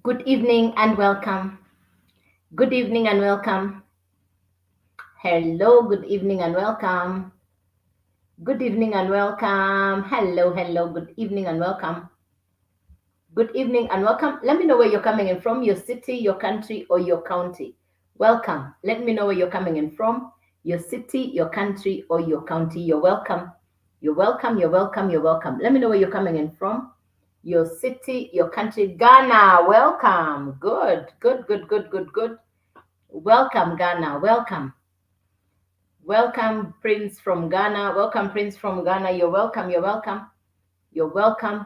Good evening and welcome. Good evening and welcome. Hello, good evening and welcome. Good evening and welcome. Hello, good evening and welcome. Good evening and welcome. Let me know where you're coming in from, your city, your country, or your county. Welcome. Let me know where you're coming in from, your city, your country, or your county. You're welcome. You're welcome. You're welcome. You're welcome. Let me know where you're coming in from, your city, your country. Ghana, welcome. Good. Welcome, Ghana. Welcome. Welcome, Prince from Ghana. Welcome, Prince from Ghana. You're welcome. You're welcome. You're welcome.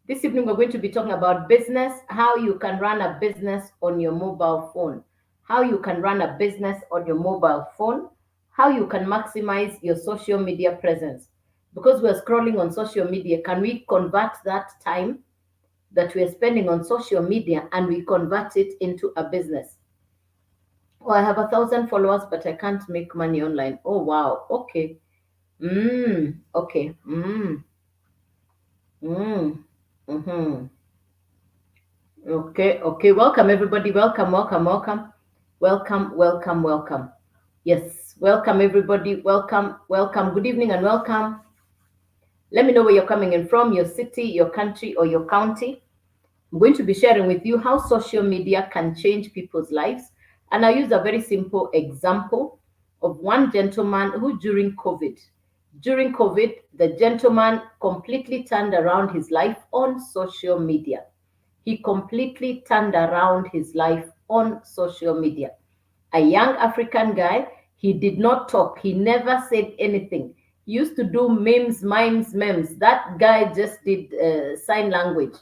This evening, we're going to be talking about business, how you can run a business on your mobile phone, how you can run a business on your mobile phone, how you can maximize your social media presence. Because we're scrolling on social media, can we convert that time that we're spending on social media and we convert it into a business? Oh, I have 1,000 followers, but I can't make money online. Oh, wow. Okay. Okay. Mm. Mm-hmm. Okay. Welcome, everybody. Welcome. Yes. Welcome, everybody. Welcome. Good evening and welcome. Let me know where you're coming in from, your city, your country, or your county. I'm going to be sharing with you how social media can change people's lives. And I use a very simple example of one gentleman who, during COVID, the gentleman completely turned around his life on social media. He completely turned around his life on social media. A young African guy, he did not talk, he never said anything. He used to do memes. That guy just did sign language.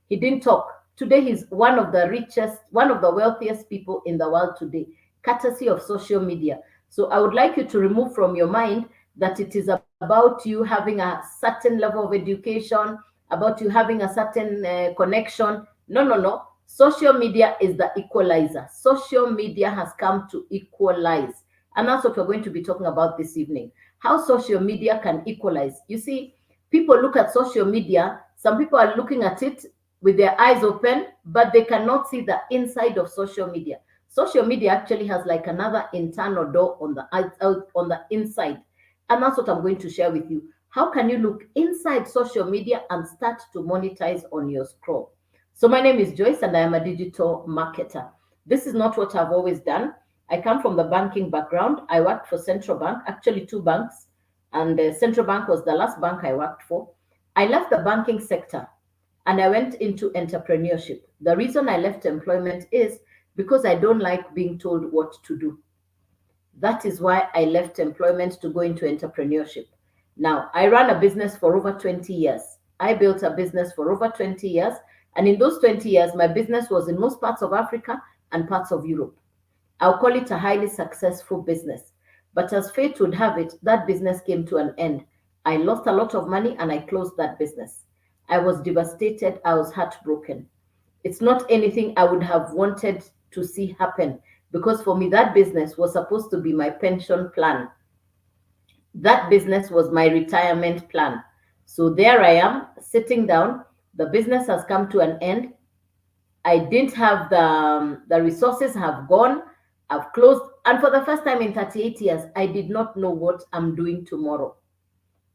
He didn't talk. Today, he's one of the richest, one of the wealthiest people in the world today, courtesy of social media. So I would like you to remove from your mind that it is about you having a certain level of education, about you having a certain connection. No. Social media is the equalizer. Social media has come to equalize. And that's what we're going to be talking about this evening. How social media can equalize. You see, people look at social media, some people are looking at it with their eyes open, but they cannot see the inside of social media. Social media actually has like another internal door on the on the inside. And that's what I'm going to share with you. How can you look inside social media and start to monetize on your scroll? So, my name is Joyce and I am a digital marketer. This is not what I've always done. I come from the banking background. I worked for Central Bank, actually two banks, and Central Bank was the last bank I worked for. I left the banking sector and I went into entrepreneurship. The reason I left employment is because I don't like being told what to do. That is why I left employment to go into entrepreneurship. Now, I ran a business for over 20 years. I built a business for over 20 years. And in those 20 years, my business was in most parts of Africa and parts of Europe. I'll call it a highly successful business. But as fate would have it, that business came to an end. I lost a lot of money and I closed that business. I was devastated. I was heartbroken. It's not anything I would have wanted to see happen because for me, that business was supposed to be my pension plan. That business was my retirement plan. So there I am sitting down. The business has come to an end. I didn't have the resources have gone. I've closed. And for the first time in 38 years, I did not know what I'm doing tomorrow.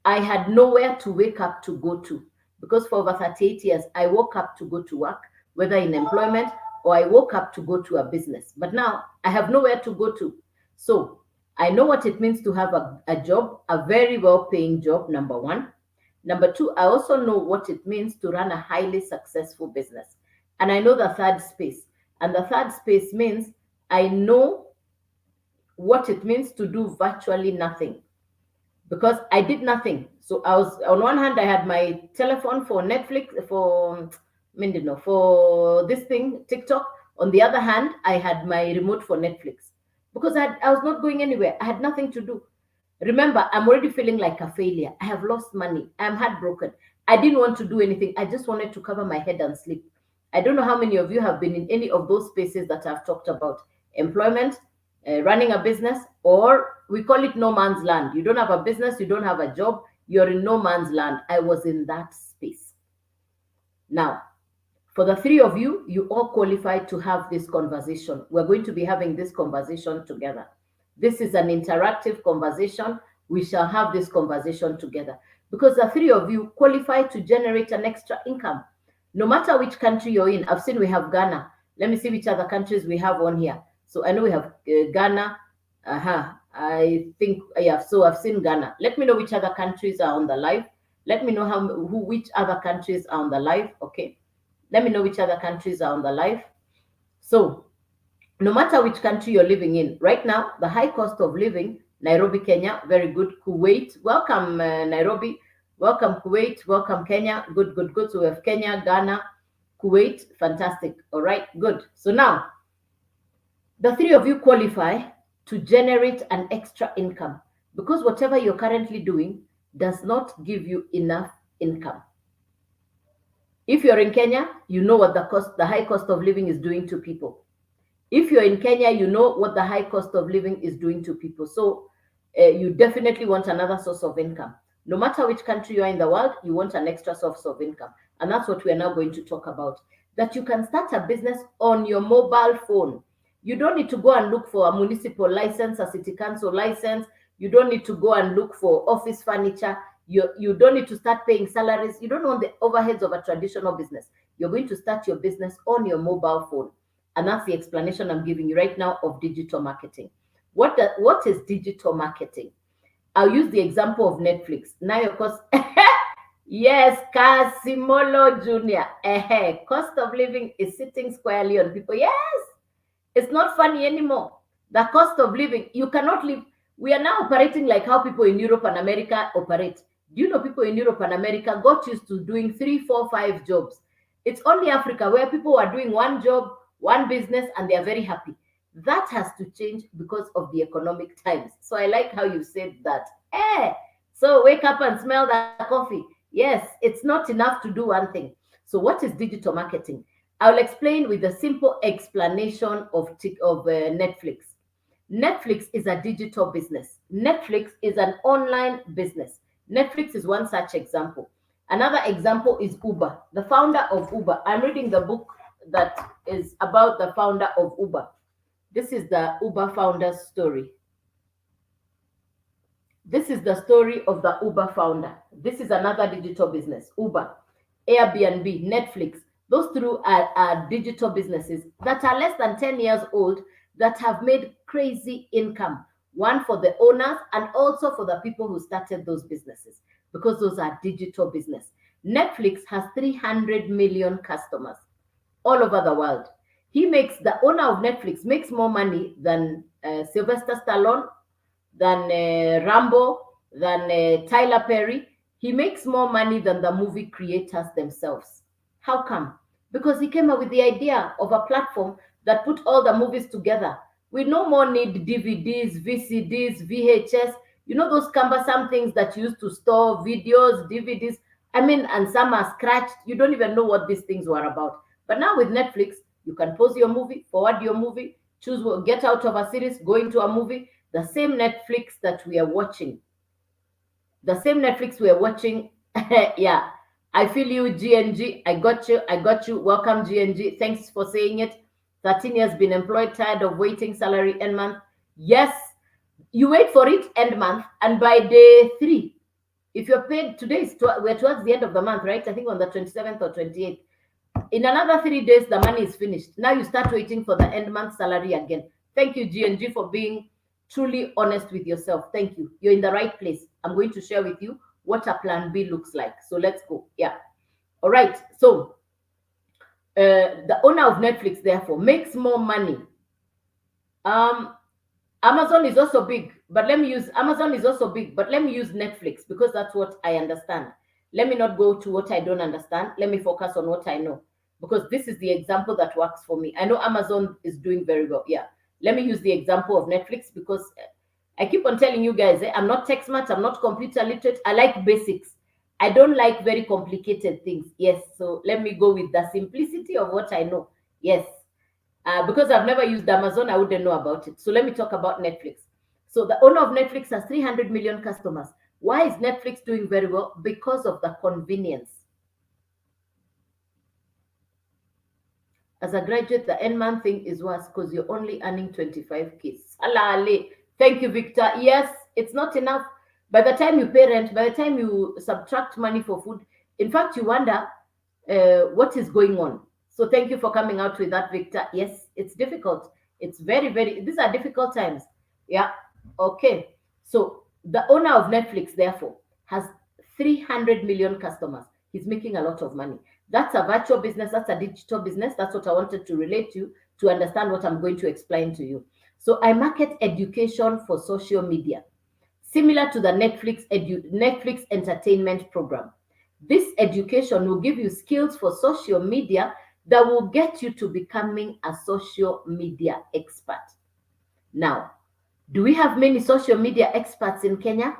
I had nowhere to wake up to go to because for over 38 years, I woke up to go to work, whether in employment or I woke up to go to a business. But now I have nowhere to go to. So I know what it means to have a job, a very well paying job, number one. Number two, I also know what it means to run a highly successful business. And I know the third space. And the third space means I know what it means to do virtually nothing because I did nothing. So I was on one hand, I had my telephone for Netflix, for Mindino, for this thing, TikTok. On the other hand, I had my remote for Netflix because I was not going anywhere. I had nothing to do. Remember, I'm already feeling like a failure. I have lost money. I'm heartbroken. I didn't want to do anything. I just wanted to cover my head and sleep. I don't know how many of you have been in any of those spaces that I've talked about employment, running a business, or we call it no man's land. You don't have a business, you don't have a job, you're in no man's land. I was in that space. Now, For the three of you, you all qualify to have this conversation. We're going to be having this conversation together. This is an interactive conversation. We shall have this conversation together because the three of you qualify to generate an extra income. No matter which country you're in, I've seen we have Ghana. Let me see which other countries we have on here. So I know we have Ghana. I think, yeah, so I've seen Ghana. Let me know which other countries are on the live. Let me know which other countries are on the live. Okay. Let me know which other countries are on the live. So no matter which country you're living in, right now, the high cost of living, Nairobi, Kenya, very good. Kuwait, welcome Nairobi, welcome Kuwait, welcome Kenya, good, good, good. So we have Kenya, Ghana, Kuwait, fantastic. All right, good. So now, the three of you qualify to generate an extra income because whatever you're currently doing does not give you enough income. If you're in Kenya, you know what the high cost of living is doing to people. If you're in Kenya, you know what the high cost of living is doing to people. So you definitely want another source of income. No matter which country you are in the world, you want an extra source of income. And that's what we are now going to talk about. That you can start a business on your mobile phone. You don't need to go and look for a municipal license, a city council license. You don't need to go and look for office furniture. You don't need to start paying salaries. You don't want the overheads of a traditional business. You're going to start your business on your mobile phone. And that's the explanation I'm giving you right now of digital marketing. What is digital marketing? I'll use the example of Netflix. Now, of course, yes, Casimolo Jr. Cost of living is sitting squarely on people. Yes, it's not funny anymore. The cost of living, you cannot live. We are now operating like how people in Europe and America operate. Do you know people in Europe and America got used to doing 3, 4, 5 jobs? It's only Africa where people are doing one job, one business, and they are very happy. That has to change because of the economic times. So I like how you said that. So wake up and smell the coffee. Yes, it's not enough to do one thing. So what is digital marketing? I'll explain with a simple explanation of Netflix. Netflix is a digital business. Netflix is an online business. Netflix is one such example. Another example is Uber, the founder of Uber. I'm reading the book that is about the founder of Uber. This is the Uber founder's story. This is the story of the Uber founder. This is another digital business. Uber, Airbnb, Netflix. Those three are digital businesses that are less than 10 years old that have made crazy income. One for the owners and also for the people who started those businesses because those are digital business. Netflix has 300 million customers all over the world. The owner of Netflix makes more money than Sylvester Stallone, than Rambo, than Tyler Perry. He makes more money than the movie creators themselves. How come? Because he came up with the idea of a platform that put all the movies together. We no more need DVDs, VCDs, VHS, those cumbersome things that you used to store videos, DVDs. And some are scratched. You don't even know what these things were about. But now with Netflix, you can pause your movie, forward your movie, choose, get out of a series, go into a movie. The same Netflix that we are watching. The same Netflix we are watching. Yeah. I feel you, GNG. I got you. I got you. Welcome, GNG. Thanks for saying it. 13 years been employed, tired of waiting, salary end month. Yes, you wait for it end month, and by day 3, if you're paid today, we're towards the end of the month, right? I think on the 27th or 28th. In another 3 days, the money is finished. Now you start waiting for the end month salary again. Thank you, GNG, for being truly honest with yourself. Thank you. You're in the right place. I'm going to share with you what a plan B looks like. So let's go. Yeah. All right. So the owner of Netflix, therefore, makes more money. Amazon is also big, but let me use Netflix because that's what I understand. Let me not go to what I don't understand. Let me focus on what I know because this is the example that works for me. I know Amazon is doing very well. Yeah. Let me use the example of Netflix because I keep on telling you guys, I'm not tech smart, I'm not computer literate. I like basics. I don't like very complicated things. Yes. So let me go with the simplicity of what I know. Yes. Because I've never used Amazon, I wouldn't know about it. So let me talk about Netflix. So the owner of Netflix has 300 million customers. Why is Netflix doing very well? Because of the convenience. As a graduate, the end month thing is worse because you're only earning 25K. Salale. Thank you, Victor. Yes, it's not enough. By the time you pay rent, by the time you subtract money for food, in fact, you wonder what is going on. So thank you for coming out with that, Victor. Yes, it's difficult. It's very, very, these are difficult times. Yeah. Okay. So the owner of Netflix, therefore, has 300 million customers. He's making a lot of money. That's a virtual business. That's a digital business. That's what I wanted to relate to understand what I'm going to explain to you. So I market education for social media, similar to the Netflix entertainment program. This education will give you skills for social media that will get you to becoming a social media expert. Now, do we have many social media experts in Kenya?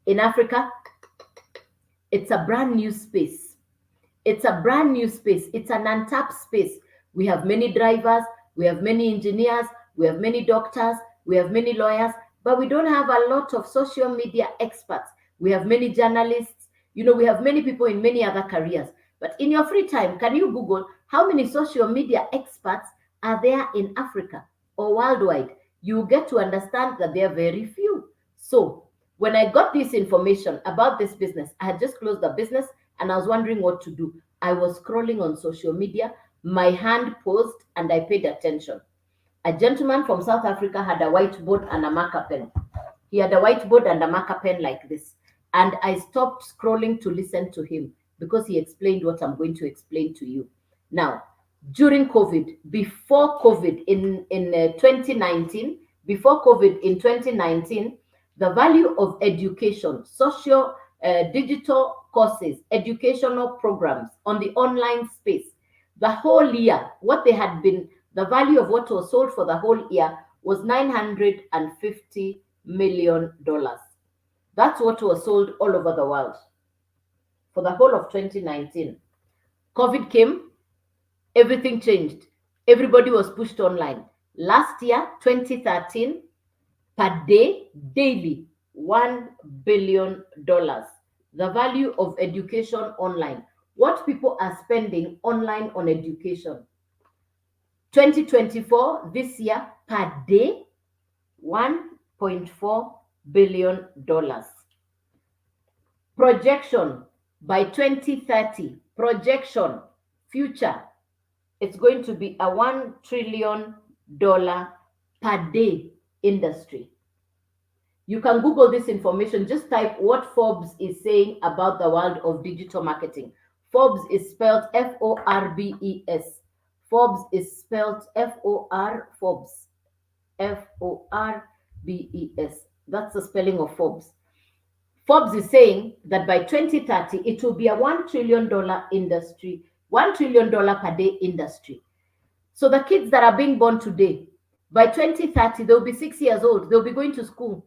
In Africa? It's a brand new space. It's a brand new space. It's an untapped space. We have many drivers, we have many engineers, we have many doctors, we have many lawyers, but we don't have a lot of social media experts. We have many journalists, we have many people in many other careers. But in your free time, can you Google how many social media experts are there in Africa or worldwide? You get to understand that there are very few. So, when I got this information about this business, I had just closed the business and I was wondering what to do. I was scrolling on social media, my hand paused, and I paid attention. A gentleman from South Africa had a whiteboard and a marker pen. He had a whiteboard and a marker pen like this. And I stopped scrolling to listen to him because he explained what I'm going to explain to you. Now, during COVID, before COVID in 2019, before COVID in 2019, the value of education, social, digital courses, educational programs on the online space, the whole year, what they had been, the value of what was sold for the whole year was $950 million. That's what was sold all over the world for the whole of 2019. COVID came, everything changed. Everybody was pushed online. Last year, 2013, per day, daily, $1 billion. The value of education online. What people are spending online on education. 2024, this year, per day, $1.4 billion. Projection by 2030, projection, future, it's going to be a $1 trillion per day industry. You can Google this information. Just type what Forbes is saying about the world of digital marketing. Forbes is spelled Forbes. Forbes is spelled Forbes. Forbes. That's the spelling of Forbes. Forbes is saying that by 2030, it will be a $1 trillion industry, $1 trillion per day industry. So the kids that are being born today, by 2030, they'll be 6 years old. They'll be going to school.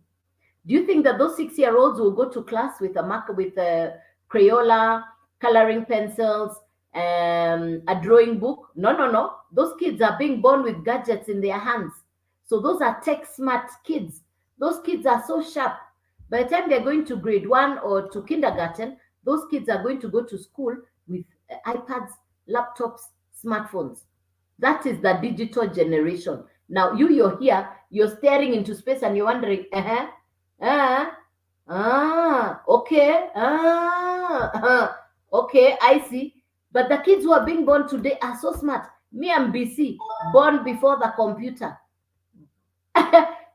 Do you think that those 6-year-olds will go to class with a marker, with a Crayola, coloring pencils, a drawing book? No, no, no. Those kids are being born with gadgets in their hands. So those are tech smart kids. Those kids are so sharp. By the time they're going to grade 1 or to kindergarten, those kids are going to go to school with iPads, laptops, smartphones. That is the digital generation. Now, you're here, you're staring into space and you're wondering, okay, okay, I see. But the kids who are being born today are so smart. Me and BC, born before the computer.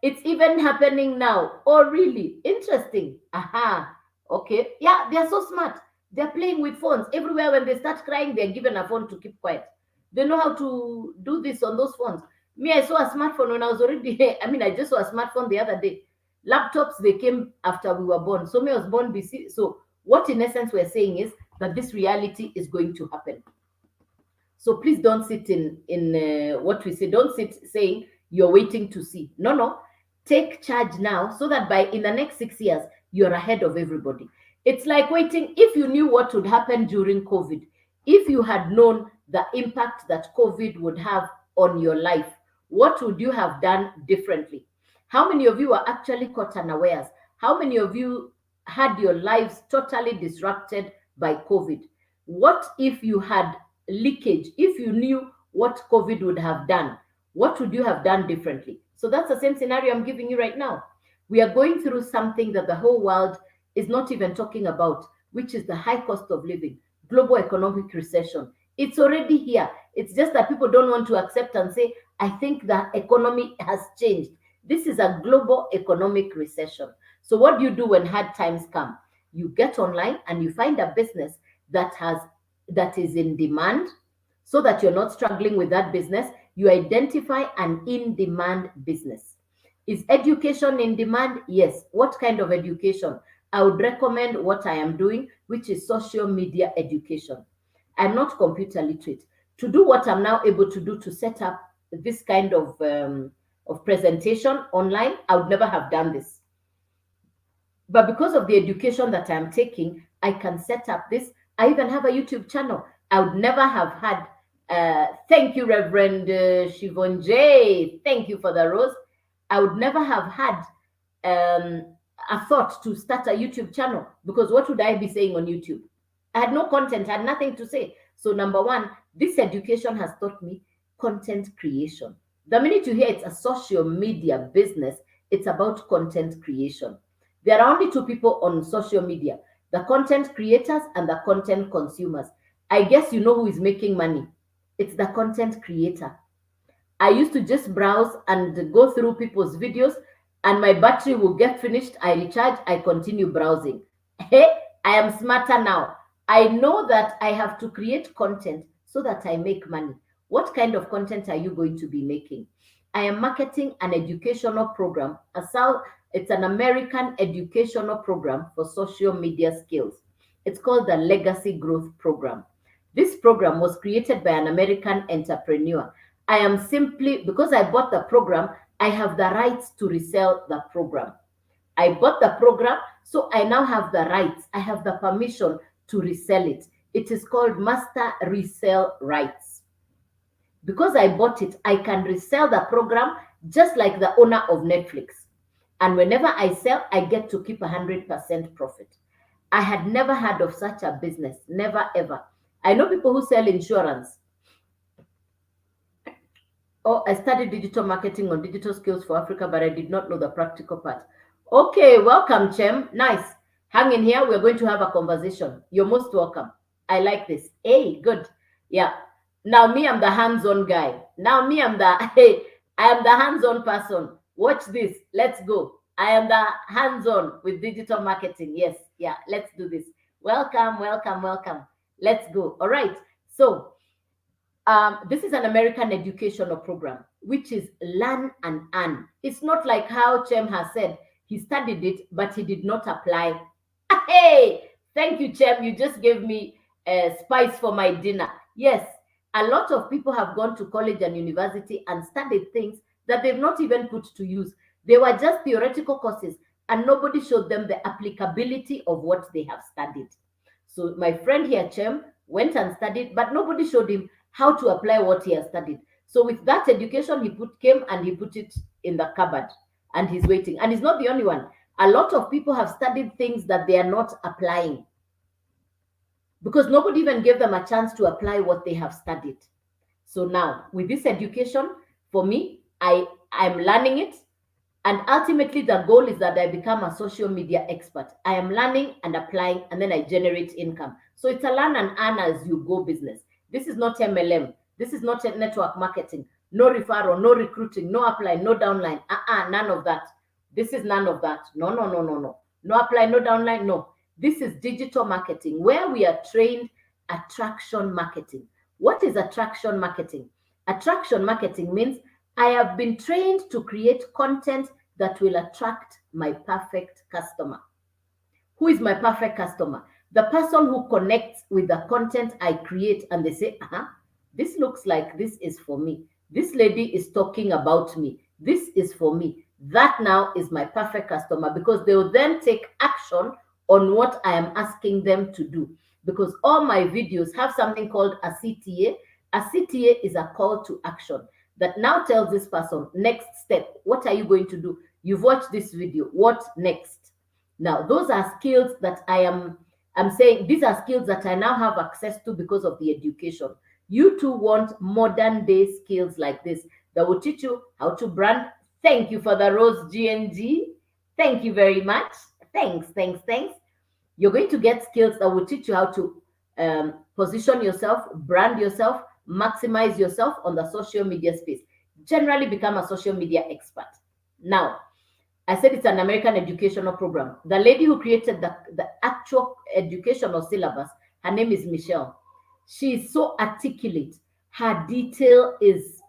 It's even happening now. Oh, really? Interesting. Aha. Okay. Yeah, they're so smart. They're playing with phones. Everywhere when they start crying, they're given a phone to keep quiet. They know how to do this on those phones. Me, I saw a smartphone when I was already, I just saw a smartphone the other day. Laptops, they came after we were born. So me, I was born BC. So what in essence we're saying is that this reality is going to happen. So please don't sit in what we say. Don't sit saying you're waiting to see. No, no. Take charge now so that by in the next 6 years, you're ahead of everybody. It's like waiting. If you knew what would happen during COVID, if you had known the impact that COVID would have on your life, what would you have done differently? How many of you are actually caught unawares? How many of you had your lives totally disrupted by COVID? What if you had leakage? If you knew what COVID would have done, what would you have done differently? So that's the same scenario I'm giving you right now. We are going through something that the whole world is not even talking about, which is the high cost of living, global economic recession. It's already here. It's just that people don't want to accept and say, I think the economy has changed. This is a global economic recession. So what do you do when hard times come? You get online and you find a business that is in demand, so that you're not struggling with that business. You identify an in demand business. Is education in demand? Yes. What kind of education? I would recommend what I am doing, which is social media education. I'm not computer literate. To do what I'm now able to do, to set up this kind of presentation online, I would never have done this. But because of the education that I'm taking, I can set up this. I even have a YouTube channel. I would never have had. Thank you, Reverend Shivon J. Thank you for the rose. I would never have had a thought to start a YouTube channel, because what would I be saying on YouTube? I had no content, I had nothing to say. So, number one, this education has taught me content creation. The minute you hear it's a social media business, it's about content creation. There are only two people on social media: the content creators and the content consumers. I guess you know who is making money. It's the content creator. I used to just browse and go through people's videos, and my battery will get finished. I recharge, I continue browsing. Hey, I am smarter now. I know that I have to create content so that I make money. What kind of content are you going to be making? I am marketing an educational program. It's an American educational program for social media skills. It's called the Legacy Growth Program. This program was created by an American entrepreneur. I am simply, because I bought the program, I have the rights to resell the program. I bought the program, so I now have the rights. I have the permission to resell it. It is called Master Resell Rights. Because I bought it, I can resell the program just like the owner of Netflix. And whenever I sell, I get to keep 100% profit. I had never heard of such a business, never ever. I know people who sell insurance. Oh, I studied digital marketing on Digital Skills for Africa, but I did not know the practical part. Okay, welcome, Chem. Nice. Hang in here. We're going to have a conversation. You're most welcome. I like this. Hey, good. Yeah. Now me, I'm the hands-on guy. Now me, hey, I am the hands-on person. Watch this. Let's go. I am the hands-on with digital marketing. Yes. Yeah. Let's do this. Welcome, welcome, welcome. Let's go. All right. So, this is an American educational program, which is learn and earn. It's not like how Chem has said he studied it, but he did not apply. Hey, thank you, Chem. You just gave me spice for my dinner. Yes, a lot of people have gone to college and university and studied things that they've not even put to use. They were just theoretical courses, and nobody showed them the applicability of what they have studied. So my friend here, Chem, went and studied, but nobody showed him how to apply what he has studied. So with that education, he came and he put it in the cupboard, and he's waiting. And he's not the only one. A lot of people have studied things that they are not applying, because nobody even gave them a chance to apply what they have studied. So now with this education, for me, I'm learning it. And ultimately, the goal is that I become a social media expert. I am learning and applying, and then I generate income. So it's a learn and earn as you go business. This is not MLM. This is not network marketing. No referral, no recruiting, no apply, no downline. None of that. This is none of that. No, no, no, no, no. No apply, no downline, no. This is digital marketing, where we are trained attraction marketing. What is attraction marketing? Attraction marketing means I have been trained to create content that will attract my perfect customer. Who is my perfect customer? The person who connects with the content I create and they say, this looks like this is for me. This lady is talking about me. This is for me. That now is my perfect customer, because they will then take action on what I am asking them to do. Because all my videos have something called a CTA. A CTA is a call to action that now tells this person, next step, what are you going to do? You've watched this video, what next? Now, those are skills that I'm saying, these are skills that I now have access to because of the education. You too want modern day skills like this that will teach you how to brand. Thank you for the rose, GNG. Thank you very much. Thanks, thanks, thanks. You're going to get skills that will teach you how to position yourself, brand yourself, maximize yourself on the social media space. Generally, become a social media expert. Now, I said it's an American educational program. The lady who created the actual educational syllabus, her name is Michelle. She is so articulate. Her detail is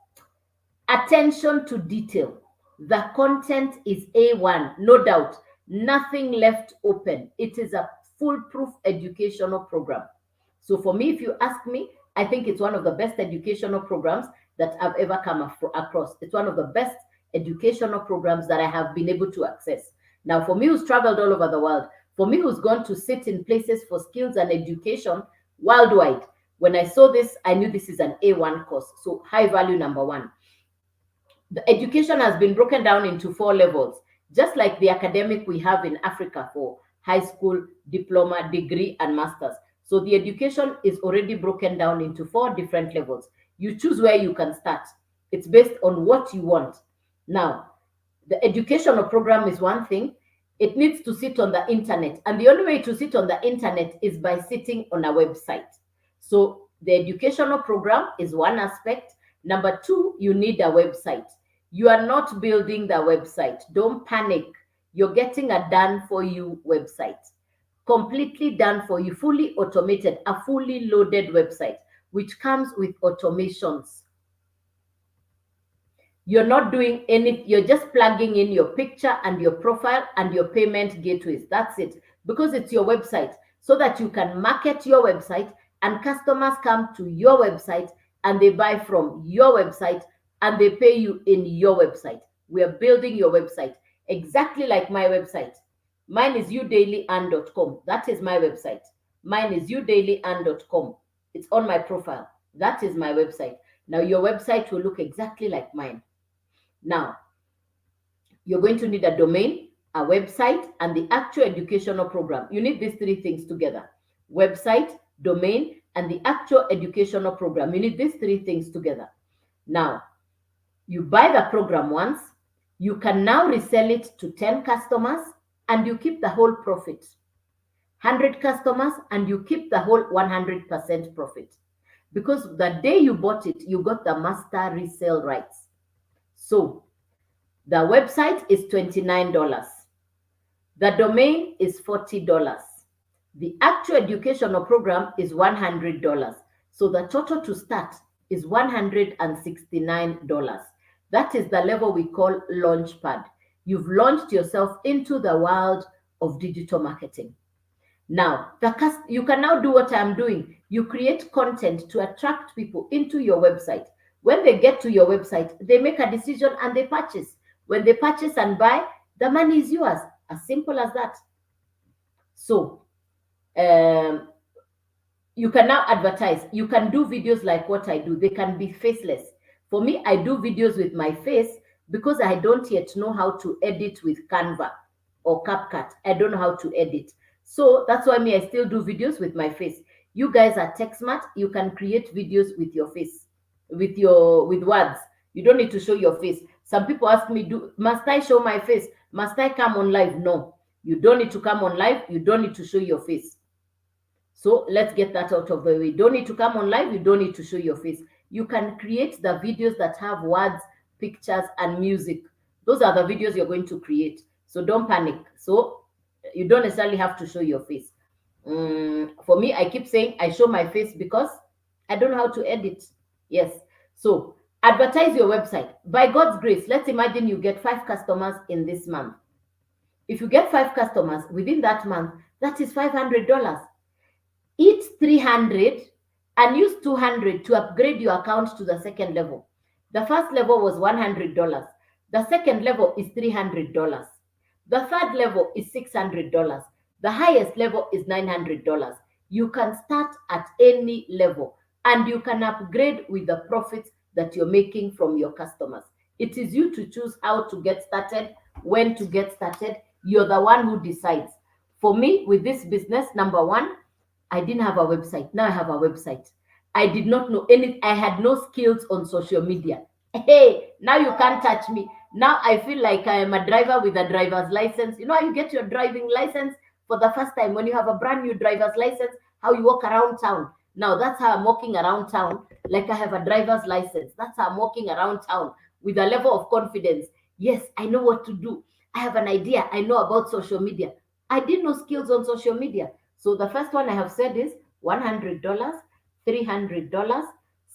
attention to detail. The content is A1, no doubt. Nothing left open. It is a foolproof educational program. So for me, if you ask me, I think it's one of the best educational programs that I've ever come across. It's one of the best educational programs that I have been able to access. Now, for me who's traveled all over the world, for me who's gone to sit in places for skills and education worldwide, when I saw this, I knew this is an A1 course. So high value number one. The education has been broken down into 4 levels, just like the academic we have in Africa for high school, diploma, degree, and masters. So the education is already broken down into 4 different levels. You choose where you can start. It's based on what you want. Now, the educational program is one thing. It needs to sit on the internet. And the only way to sit on the internet is by sitting on a website. So the educational program is one aspect. Number 2, you need a website. You are not building the website. Don't panic. You're getting a done for you website. Completely done for you, fully automated, a fully loaded website, which comes with automations. You're not doing any, you're just plugging in your picture and your profile and your payment gateways. That's it. Because it's your website, so that you can market your website and customers come to your website and they buy from your website and they pay you in your website. We are building your website exactly like my website. Mine is youdailyand.com. That is my website. Mine is youdailyand.com. It's on my profile. That is my website. Now, your website will look exactly like mine. Now, you're going to need a domain, a website, and the actual educational program. You need these 3 things together: website, domain, and the actual educational program. You need these 3 things together. Now, you buy the program once, you can now resell it to 10 customers, and you keep the whole profit. 100 customers, and you keep the whole 100% profit. Because the day you bought it, you got the master resale rights. So the website is $29. The domain is $40. The actual educational program is $100. So the total to start is $169. That is the level we call Launchpad. You've launched yourself into the world of digital marketing. Now, you can now do what I'm doing. You create content to attract people into your website. When they get to your website, they make a decision and they purchase. When they purchase and buy, the money is yours. As simple as that. So, you can now advertise. You can do videos like what I do. They can be faceless. For me, I do videos with my face because I don't yet know how to edit with Canva or CapCut. I don't know how to edit. So that's why I still do videos with my face. You guys are tech smart. You can create videos with your face, with words. You don't need to show your face. Some people ask me, must I show my face? Must I come on live? No, you don't need to come on live. You don't need to show your face. So let's get that out of the way. You don't need to come on live. You don't need to show your face. You can create the videos that have words, pictures, and music. Those are the videos you're going to create. So don't panic. So you don't necessarily have to show your face. For me, I keep saying I show my face because I don't know how to edit. Yes. So advertise your website. By God's grace, let's imagine you get 5 customers in this month. If you get 5 customers within that month, that is $500. Eat 300 and use 200 to upgrade your account to the second level. The first level was $100. The second level is $300. The third level is $600. The highest level is $900. You can start at any level and you can upgrade with the profits that you're making from your customers. It is you to choose how to get started, when to get started. You're the one who decides. For me, with this business, number 1, I didn't have a website. Now I have a website. I did not know any, I had no skills on social media. Hey, now you can't touch me. Now I feel like I am a driver with a driver's license. You know how you get your driving license for the first time when you have a brand new driver's license, how you walk around town. Now that's how I'm walking around town, like I have a driver's license. That's how I'm walking around town with a level of confidence. Yes, I know what to do. I have an idea. I know about social media. I did no skills on social media. So the first one I have said is $100, $300,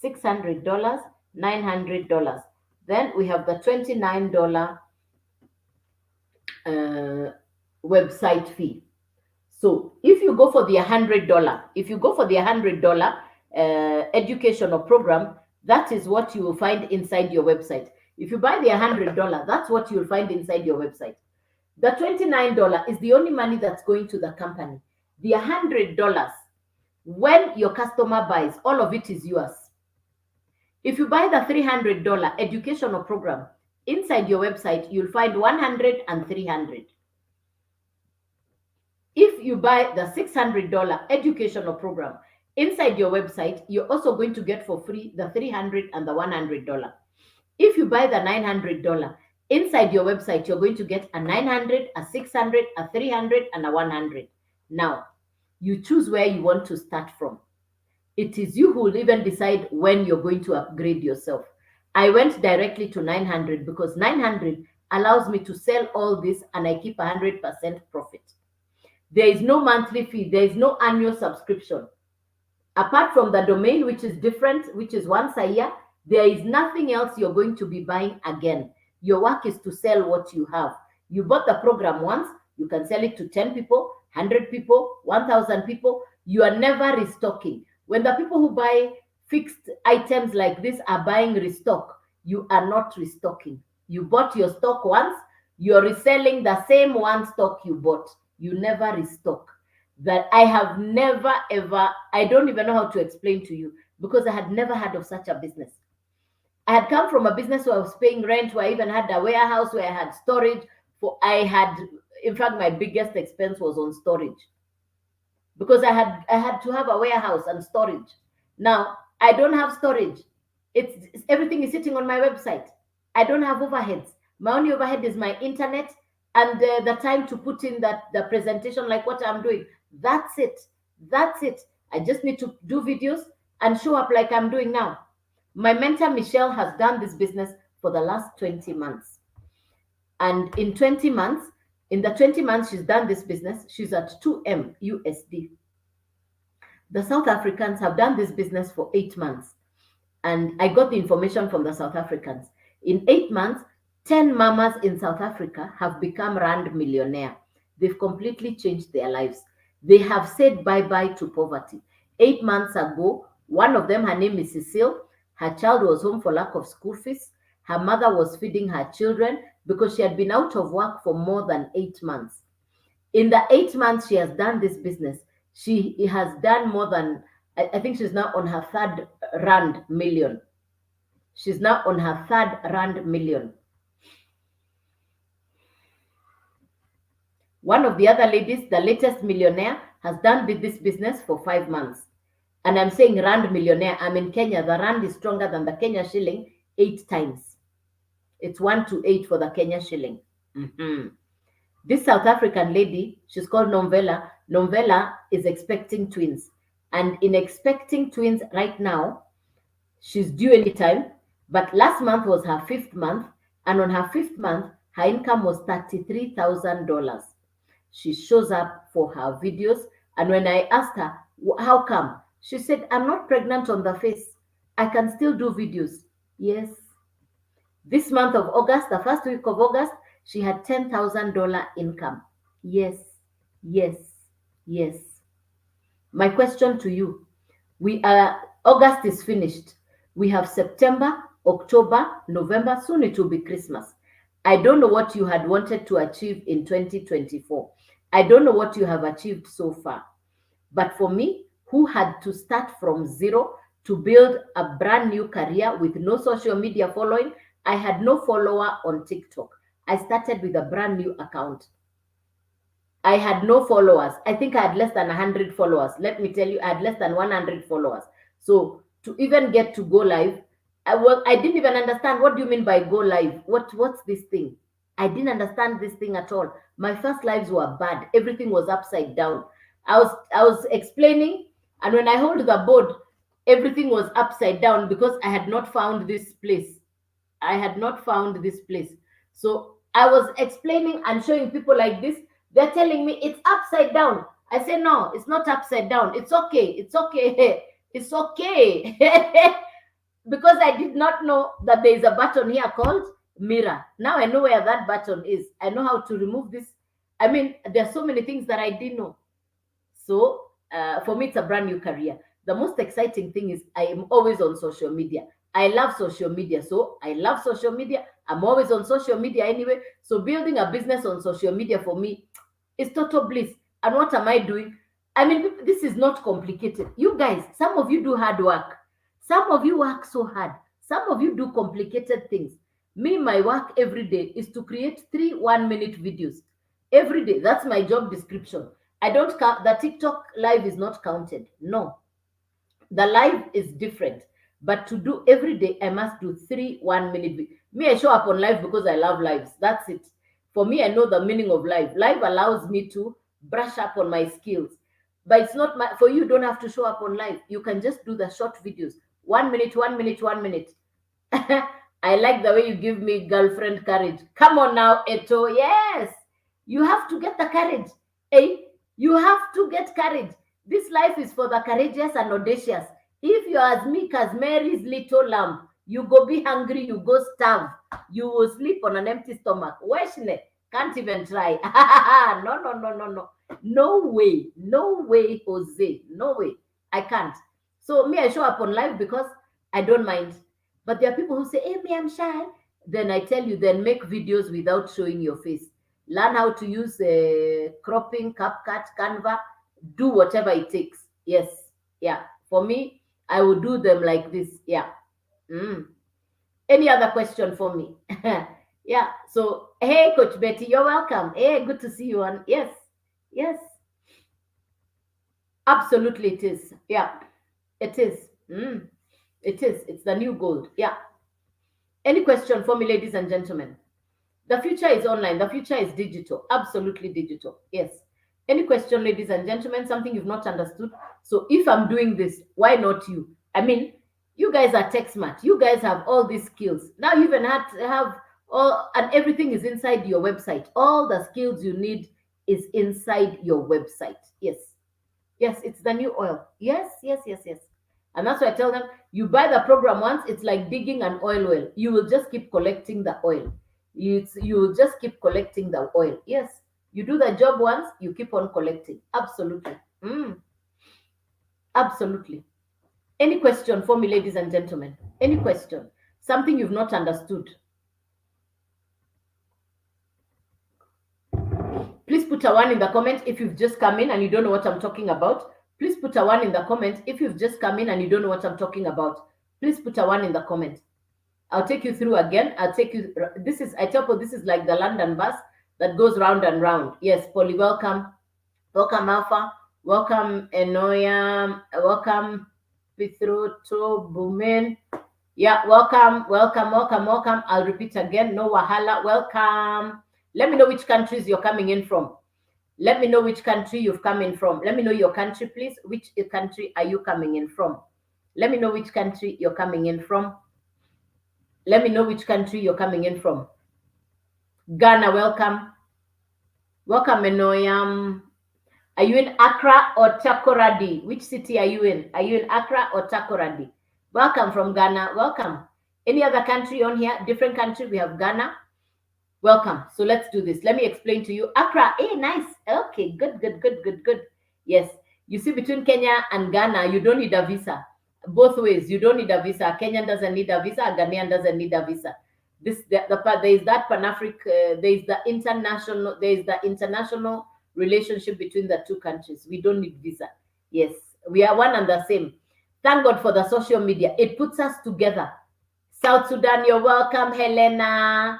$600, $900. Then we have the $29 website fee. So if you go for the $100, if you go for the $100 educational program, that is what you will find inside your website. If you buy the $100, that's what you'll find inside your website. The $29 is the only money that's going to the company. The $100, when your customer buys, all of it is yours. If you buy the $300 educational program, inside your website, you'll find 100 and 300. If you buy the $600 educational program, inside your website, you're also going to get for free the $300 and the $100. If you buy the $900, inside your website, you're going to get a 900, a 600, a 300, and a 100. Now, you choose where you want to start from. It is you who will even decide when you're going to upgrade yourself. I went directly to 900 because 900 allows me to sell all this and I keep 100% profit. There is no monthly fee. There is no annual subscription. Apart from the domain, which is different, which is once a year, there is nothing else you're going to be buying again. Your work is to sell what you have. You bought the program once, you can sell it to 10 people, 100 people, 1,000 people. You are never restocking. When the people who buy fixed items like this are buying restock, you are not restocking. You bought your stock once, you're reselling the same one stock you bought. You never restock. That I have never ever, I don't even know how to explain to you because I had never heard of such a business. I had come from a business where I was paying rent, where I even had a warehouse, where I had storage. In fact, my biggest expense was on storage because I had to have a warehouse and storage. Now I don't have storage. It's everything is sitting on my website. I don't have overheads. My only overhead is my internet and the time to put in the presentation, like what I'm doing. That's it. That's it. I just need to do videos and show up like I'm doing now. My mentor Michelle has done this business for the last 20 months. And in the 20 months she's done this business, she's at 2M USD. The South Africans have done this business for 8 months. And I got the information from the South Africans. In 8 months, 10 mamas in South Africa have become Rand millionaire. They've completely changed their lives. They have said bye-bye to poverty. 8 months ago, one of them, her name is Cecile, her child was home for lack of school fees. Her mother was feeding her children because she had been out of work for more than 8 months. In the 8 months she has done this business, she has done more than, I think she's now on her third Rand million. She's now on her third Rand million. One of the other ladies, the latest millionaire, has done this business for 5 months. And I'm saying Rand millionaire. I'm in Kenya. The Rand is stronger than the Kenya shilling 8 times. It's 1 to 8 for the Kenya shilling. This South African lady, she's called Nomvela. Nomvela is expecting twins. And in expecting twins right now, she's due anytime. But last month was her 5th month. And on her 5th month, her income was $33,000. She shows up for her videos. And when I asked her, how come? She said, I'm not pregnant on the face. I can still do videos. Yes. This month of August, the first week of August, she had $10,000 income. Yes, yes, yes. My question to you, August is finished. We have September, October, November, soon it will be Christmas. I don't know what you had wanted to achieve in 2024. I don't know what you have achieved so far. But for me, who had to start from zero to build a brand new career with no social media following, I had no follower on TikTok. I started with a brand new account. I had no followers. I think I had less than 100 followers. Let me tell you, I had less than 100 followers. So to even get to go live. I didn't even understand, what do you mean by go live? What's this thing? I didn't understand this thing at all. My first lives were bad. Everything was upside down. I was explaining, and when I hold the board, everything was upside down because I had not found this place. I had not found this place. So I was explaining and showing people like this. They're telling me it's upside down. I say, no, it's not upside down. It's okay. It's okay. It's okay. Because I did not know that there is a button here called mirror. Now I know where that button is. I know how to remove this. I mean, there are so many things that I didn't know. So for me, it's a brand new career. The most exciting thing is I am always on social media. I love social media. So I love social media. I'm always on social media anyway. So building a business on social media for me is total bliss. And what am I doing? I mean, this is not complicated. You guys, some of you do hard work. Some of you work so hard. Some of you do complicated things. Me, my work every day is to create 3 1-minute videos. Every day. That's my job description. I don't count, the TikTok live is not counted. No, the live is different. But to do every day, I must do 3 1-minute videos. Me, I show up on live because I love lives. That's it. For me, I know the meaning of live. Live allows me to brush up on my skills. But it's not my, for you, don't have to show up on live. You can just do the short videos. 1 minute, 1 minute, 1 minute. I like the way you give me girlfriend courage. Come on now, Eto. Yes. You have to get the courage. Hey, you have to get courage. This life is for the courageous and audacious. If you're as meek as Mary's little lamb, you go be hungry, you go starve, you will sleep on an empty stomach. Weshne, can't even try. No, no, no, no, no. No way. No way, Jose. No way. I can't. So me, I show up on live because I don't mind. But there are people who say, hey, me, I'm shy. Then I tell you, then make videos without showing your face. Learn how to use cropping, CapCut, Canva. Do whatever it takes. Yes. Yeah. For me, I will do them like this. Yeah. Any other question for me? Yeah. So, hey, Coach Betty, you're welcome. Hey, good to see you on. Yes. Yes. Absolutely, it is. Yeah. It is. It is. It's the new gold. Yeah. Any question for me, ladies and gentlemen? The future is online. The future is digital. Absolutely digital. Yes. Any question, ladies and gentlemen? Something you've not understood? So if I'm doing this, why not you? I mean, you guys are tech smart. You guys have all these skills. Now you even have all, and everything is inside your website. All the skills you need is inside your website. Yes. Yes, it's the new oil. Yes, yes, yes, yes. And that's why I tell them, you buy the program once, it's like digging an oil well. You will just keep collecting the oil. You will just keep collecting the oil. Yes, you do the job once, you keep on collecting. Absolutely. Absolutely. Any question for me, ladies and gentlemen? Any question? Something you've not understood? Please put a 1 in the comment if you've just come in and you don't know what I'm talking about. Please put a 1 in the comment if you've just come in and you don't know what I'm talking about. Please put a 1 in the comment. I'll take you through again. I'll take you. This is, I tell you, this is like the London bus that goes round and round. Yes, Polly, welcome. Welcome, Alpha. Welcome, Enoya. Welcome, Pitruto Bumen. Yeah, welcome, welcome, welcome, welcome. I'll repeat again. No Wahala. Welcome. Let me know which countries you're coming in from. Let me know which country you've come in from. Let me know your country, please. Which country are you coming in from? Let me know which country you're coming in from. Let me know which country you're coming in from. Ghana, welcome. Welcome, Enoyam. Are you in Accra or Takoradi? Which city are you in? Are you in Accra or Takoradi? Welcome from Ghana. Welcome. Any other country on here? Different country. We have Ghana. Welcome. So let's do this. Let me explain to you. Accra. Hey, nice. Okay, good, good, good, good, good. Yes. You see, between Kenya and Ghana, you don't need a visa. Both ways, you don't need a visa. Kenyan doesn't need a visa. A Ghanaian doesn't need a visa. There is that Pan-African, there is the international relationship between the two countries. We don't need visa. Yes, we are one and the same. Thank God for the social media. It puts us together. South Sudan, you're welcome, Helena.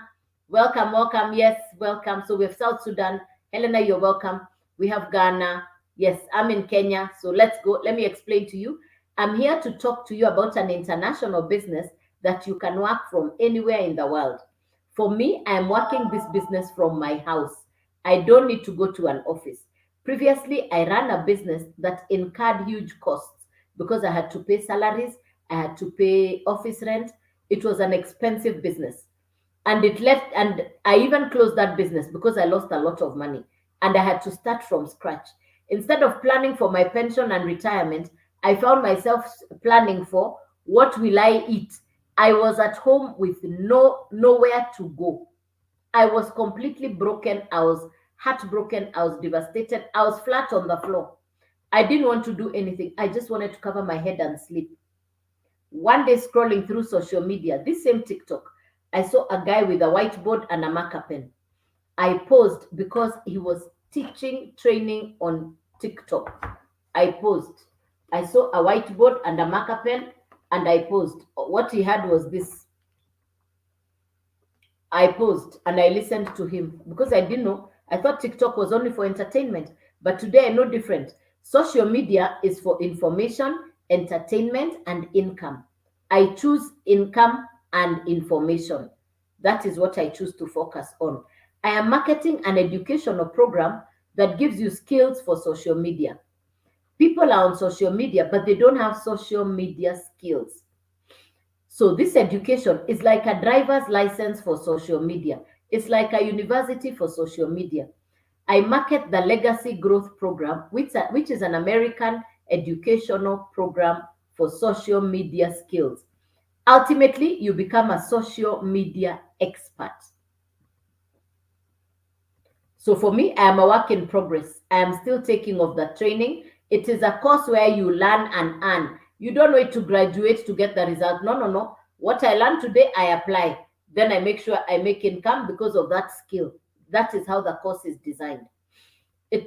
Welcome, welcome. Yes, welcome. So we have South Sudan. Helena, you're welcome. We have Ghana. Yes, I'm in Kenya. So let's go. Let me explain to you. I'm here to talk to you about an international business that you can work from anywhere in the world. For me, I am working this business from my house. I don't need to go to an office. Previously, I ran a business that incurred huge costs because I had to pay salaries, I had to pay office rent. It was an expensive business. And I even closed that business because I lost a lot of money and I had to start from scratch. Instead of planning for my pension and retirement, I found myself planning for what will I eat. I was at home with nowhere to go. I was completely broken. I was heartbroken. I was devastated. I was flat on the floor. I didn't want to do anything. I just wanted to cover my head and sleep. One day, scrolling through social media, this same TikTok, I saw a guy with a whiteboard and a marker pen. I paused because he was teaching training on TikTok. I paused. I saw a whiteboard and a marker pen, and I paused. What he had was this. I paused and I listened to him because I didn't know. I thought TikTok was only for entertainment, but today I know different. Social media is for information, entertainment, and income. I choose income and information. That is what I choose to focus on. I am marketing an educational program that gives you skills for social media. People are on social media, but they don't have social media skills. So this education is like a driver's license for social media. It's like a university for social media. I market the Legacy Growth Program, which is an American educational program for social media skills. Ultimately, you become a social media expert. So for me, I am a work in progress. I am still taking of the training. It is a course where you learn and earn. You don't wait to graduate to get the result. No, no, no. What I learn today, I apply. Then I make sure I make income because of that skill. That is how the course is designed.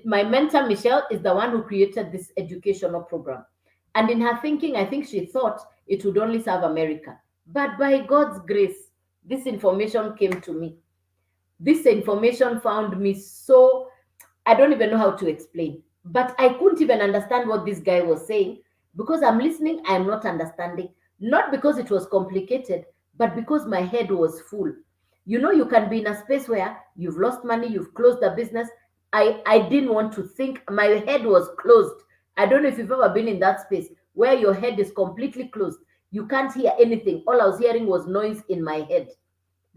My mentor, Michelle, is the one who created this educational program. And in her thinking, I think she thought it would only serve America. But by God's grace, this information came to me. This information found me so, I don't even know how to explain. But I couldn't even understand what this guy was saying because I'm listening, I'm not understanding. Not because it was complicated, but because my head was full. You know, you can be in a space where you've lost money, you've closed the business. I didn't want to think. My head was closed. I don't know if you've ever been in that space where your head is completely closed. You can't hear anything. All I was hearing was noise in my head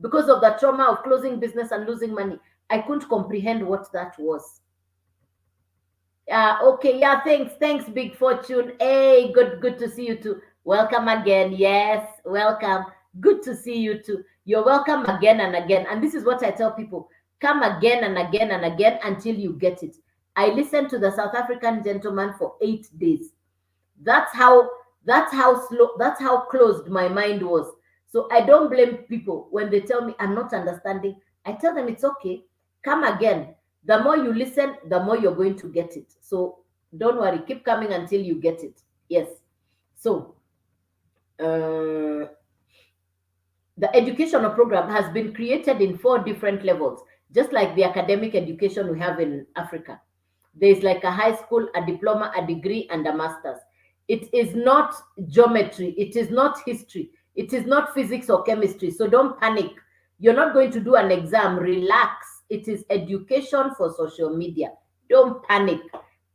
because of the trauma of closing business and losing money. I couldn't comprehend what that was. Okay, yeah, thanks, Big Fortune. Hey, good to see you too. Welcome again. Yes, welcome. Good to see you too. You're welcome again and again. And this is what I tell people: come again and again and again until you get it. I listened to the South African gentleman for 8 days. That's how that's how closed my mind was. So I don't blame people when they tell me I'm not understanding. I tell them it's okay. Come again. The more you listen, the more you're going to get it. So don't worry, keep coming until you get it. Yes. So uh, the educational program has been created in 4 different levels, just like the academic education we have in Africa. There's like a high school, a diploma, a degree, and a master's. It is not geometry, it is not history, it is not physics or chemistry. So don't panic. You're not going to do an exam. Relax. It is education for social media. Don't panic.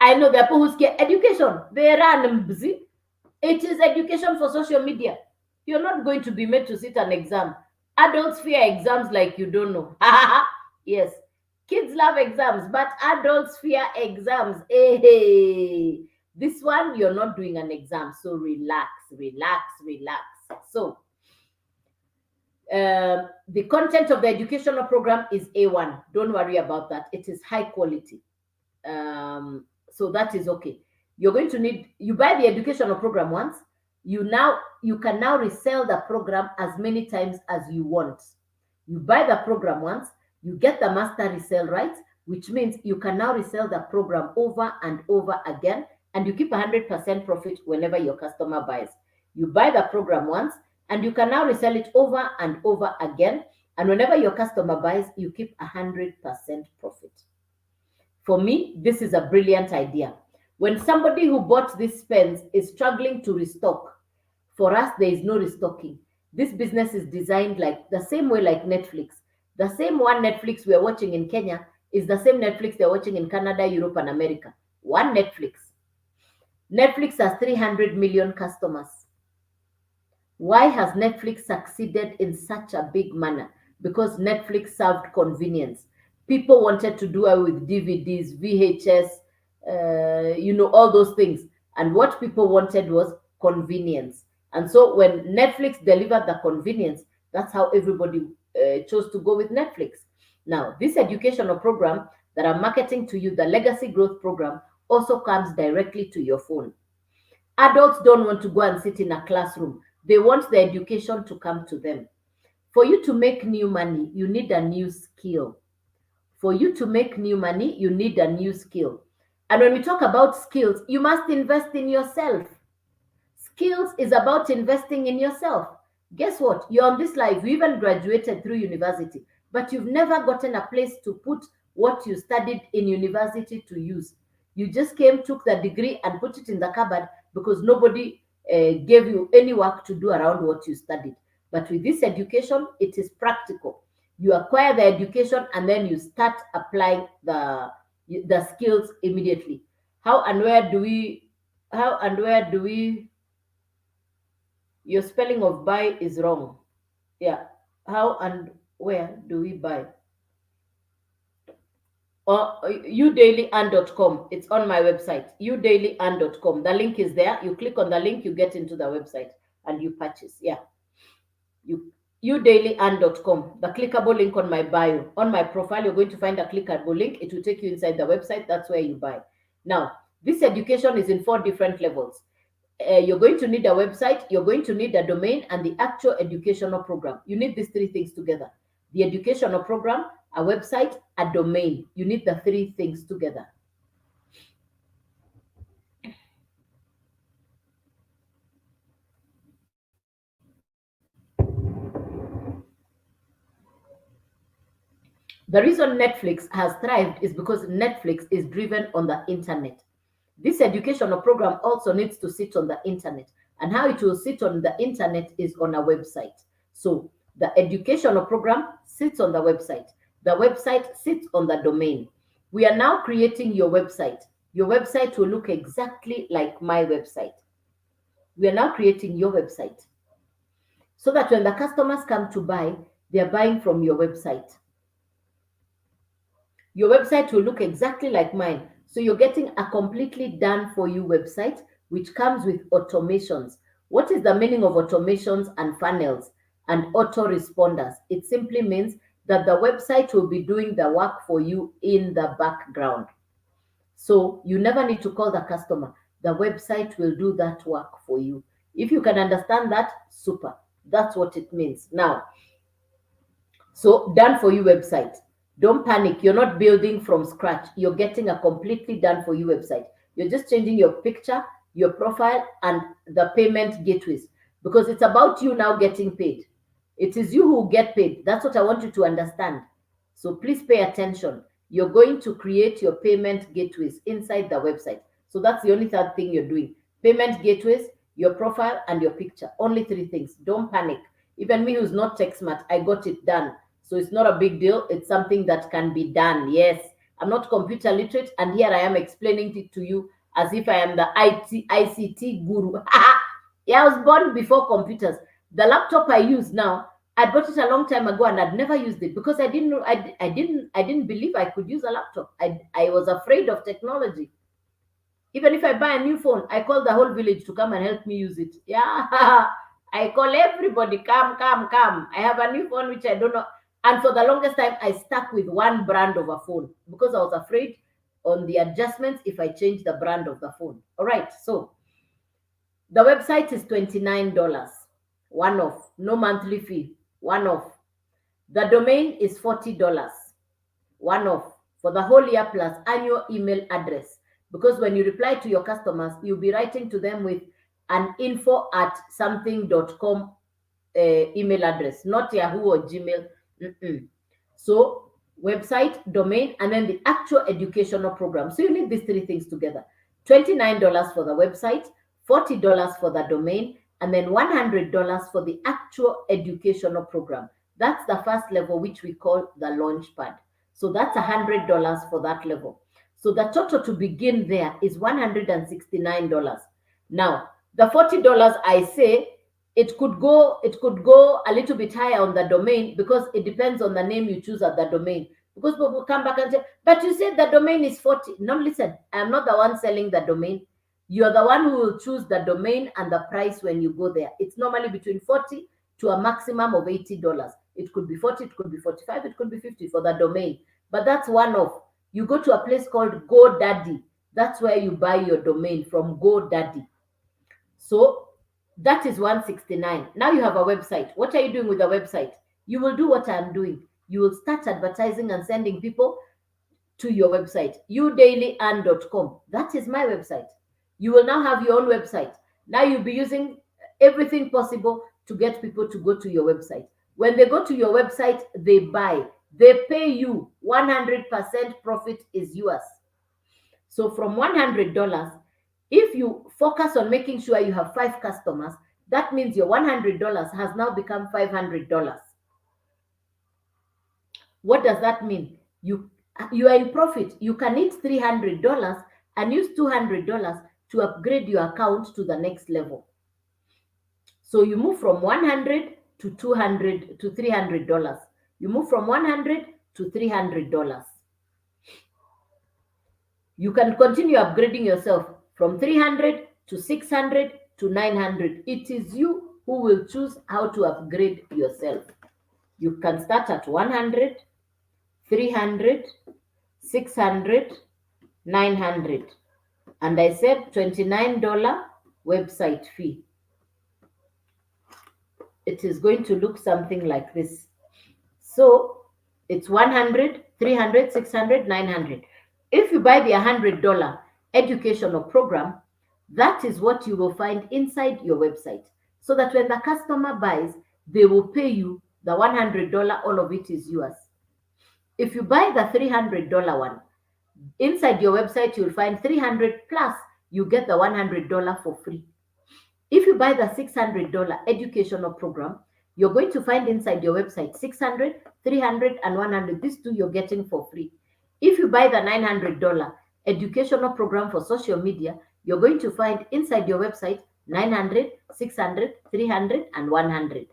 I know there are people who scare education. They run busy. It is education for social media. You're not going to be made to sit an exam. Adults fear exams like you don't know. Yes. Kids love exams, but adults fear exams. Hey, this one, you're not doing an exam. So relax, relax, relax. So, the content of the educational program is A1. Don't worry about that. It is high quality. So that is okay. You're going to need, you buy the educational program once, you can now resell the program as many times as you want. You buy the program once, you get the master resale rights, which means you can now resell the program over and over again, and you keep 100% profit whenever your customer buys. You buy the program once, and you can now resell it over and over again, and whenever your customer buys, you keep 100% profit. For me, this is a brilliant idea. When somebody who bought these pens is struggling to restock, for us, there is no restocking. This business is designed like the same way like Netflix. The same one Netflix we are watching in Kenya is the same Netflix they're watching in Canada, Europe, and America. One Netflix. Netflix has 300 million customers. Why has Netflix succeeded in such a big manner? Because Netflix served convenience. People wanted to do away with DVDs, VHS, all those things. And what people wanted was convenience. And so when Netflix delivered the convenience, that's how everybody chose to go with Netflix. Now, this educational program that I'm marketing to you, the Legacy Growth Program, also comes directly to your phone. Adults don't want to go and sit in a classroom. They want the education to come to them. For you to make new money, you need a new skill. For you to make new money, you need a new skill. And when we talk about skills, you must invest in yourself. Skills is about investing in yourself. Guess what? You're on this life, you even graduated through university, but you've never gotten a place to put what you studied in university to use. You just came, took the degree, and put it in the cupboard because nobody gave you any work to do around what you studied. But with this education, it is practical. You acquire the education and then you start applying the skills immediately. How and where do we your spelling of buy is wrong. Yeah. How and where do we buy? udailyand.com. It's on my website, udailyand.com. The link is there. You click on the link, you get into the website and you purchase. Yeah. udailyand.com. The clickable link on my bio. On my profile, you're going to find a clickable link. It will take you inside the website. That's where you buy. Now, this education is in 4 different levels. You're going to need a website, you're going to need a domain, and the actual educational program. You need these 3 things together: the educational program, a website, a domain. You need the 3 things together. The reason Netflix has thrived is because Netflix is driven on the internet. This educational program also needs to sit on the internet. And how it will sit on the internet is on a website. So the educational program sits on the website. The website sits on the domain. We are now creating your website. Your website will look exactly like my website. We are now creating your website so that when the customers come to buy, they are buying from your website. Your website will look exactly like mine. So you're getting a completely done for you website, which comes with automations. What is the meaning of automations and funnels and autoresponders? It simply means that the website will be doing the work for you in the background. So you never need to call the customer. The website will do that work for you. If you can understand that, super. That's what it means. Now, so done for you website. Don't panic. You're not building from scratch. You're getting a completely done for you website. You're just changing your picture, your profile, and the payment gateways because it's about you now getting paid. It is you who get paid. That's what I want you to understand. So please pay attention. You're going to create your payment gateways inside the website. So that's the only 3rd thing you're doing: payment gateways, your profile, and your picture. Only 3 things. Don't panic. Even me, who's not tech smart, I got it done. So it's not a big deal. It's something that can be done. Yes, I'm not computer literate, and here I am explaining it to you as if I am the ICT guru. Yeah, I was born before computers. The laptop I use now, I bought it a long time ago, and I'd never used it because I didn't know. I didn't believe I could use a laptop. I was afraid of technology. Even if I buy a new phone, I call the whole village to come and help me use it. Yeah, I call everybody, come, come, come. I have a new phone which I don't know. And for the longest time, I stuck with one brand of a phone because I was afraid on the adjustments if I change the brand of the phone. All right, so the website is $29, one off, no monthly fee, one off. The domain is $40, one off for the whole year plus annual email address. Because when you reply to your customers, you'll be writing to them with an info@something.com email address, not Yahoo or Gmail. So website, domain, and then the actual educational program. So you need these 3 things together. $29 for the website, $40 for the domain, and then $100 for the actual educational program. That's the first level, which we call the launch pad. So that's $100 for that level. So the total to begin there is $169. Now, the $40 I say, it could go a little bit higher on the domain, because it depends on the name you choose at the domain. Because people come back and say, but you said the domain is 40. No, listen, I'm not the one selling the domain. You're the one who will choose the domain and the price when you go there. It's normally between 40 to a maximum of $80. It could be 40, it could be 45, it could be 50 for the domain. But that's one off. You go to a place called GoDaddy. That's where you buy your domain from, GoDaddy. So that is 169. Now you have a website. What are you doing with the website? You will do what I'm doing. You will start advertising and sending people to your website. udailyand.com. That is my website. You will now have your own website. Now you'll be using everything possible to get people to go to your website. When they go to your website, they buy. They pay you. 100% profit is yours. So from $100, if you focus on making sure you have 5 customers, that means your $100 has now become $500. What does that mean? You are in profit. You can eat $300 and use $200 to upgrade your account to the next level. So you move from 100 to 200 to $300. You move from 100 to $300. You can continue upgrading yourself from 300 to 600 to 900. It is you who will choose how to upgrade yourself. You can start at 100, 300, 600, 900. And I said $29 website fee. It is going to look something like this. So it's 100, 300, 600, 900. If you buy the $100 educational program, that is what you will find inside your website. So that when the customer buys, they will pay you the $100, all of it is yours. If you buy the $300 one, inside your website, you'll find 300 plus you get the $100 for free. If you buy the $600 educational program, you're going to find inside your website 600, 300, and 100. These two you're getting for free. If you buy the $900 educational program for social media, you're going to find inside your website 900, 600, 300, and 100.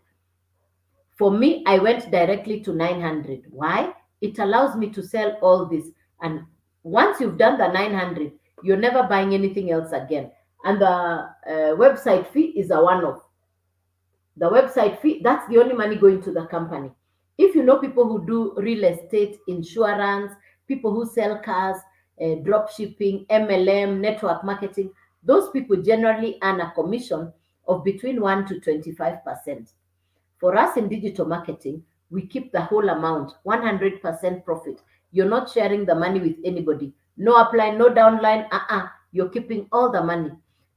For me, I went directly to 900. Why? It allows me to sell all this. And once you've done the 900, you're never buying anything else again. And the website fee is a one-off. The website fee, that's the only money going to the company. If you know people who do real estate, insurance, people who sell cars, drop shipping, MLM, network marketing, those people generally earn a commission of between 1 to 25%. For us in digital marketing, we keep the whole amount, 100% profit. You're not sharing the money with anybody. No upline, no downline, you're keeping all the money.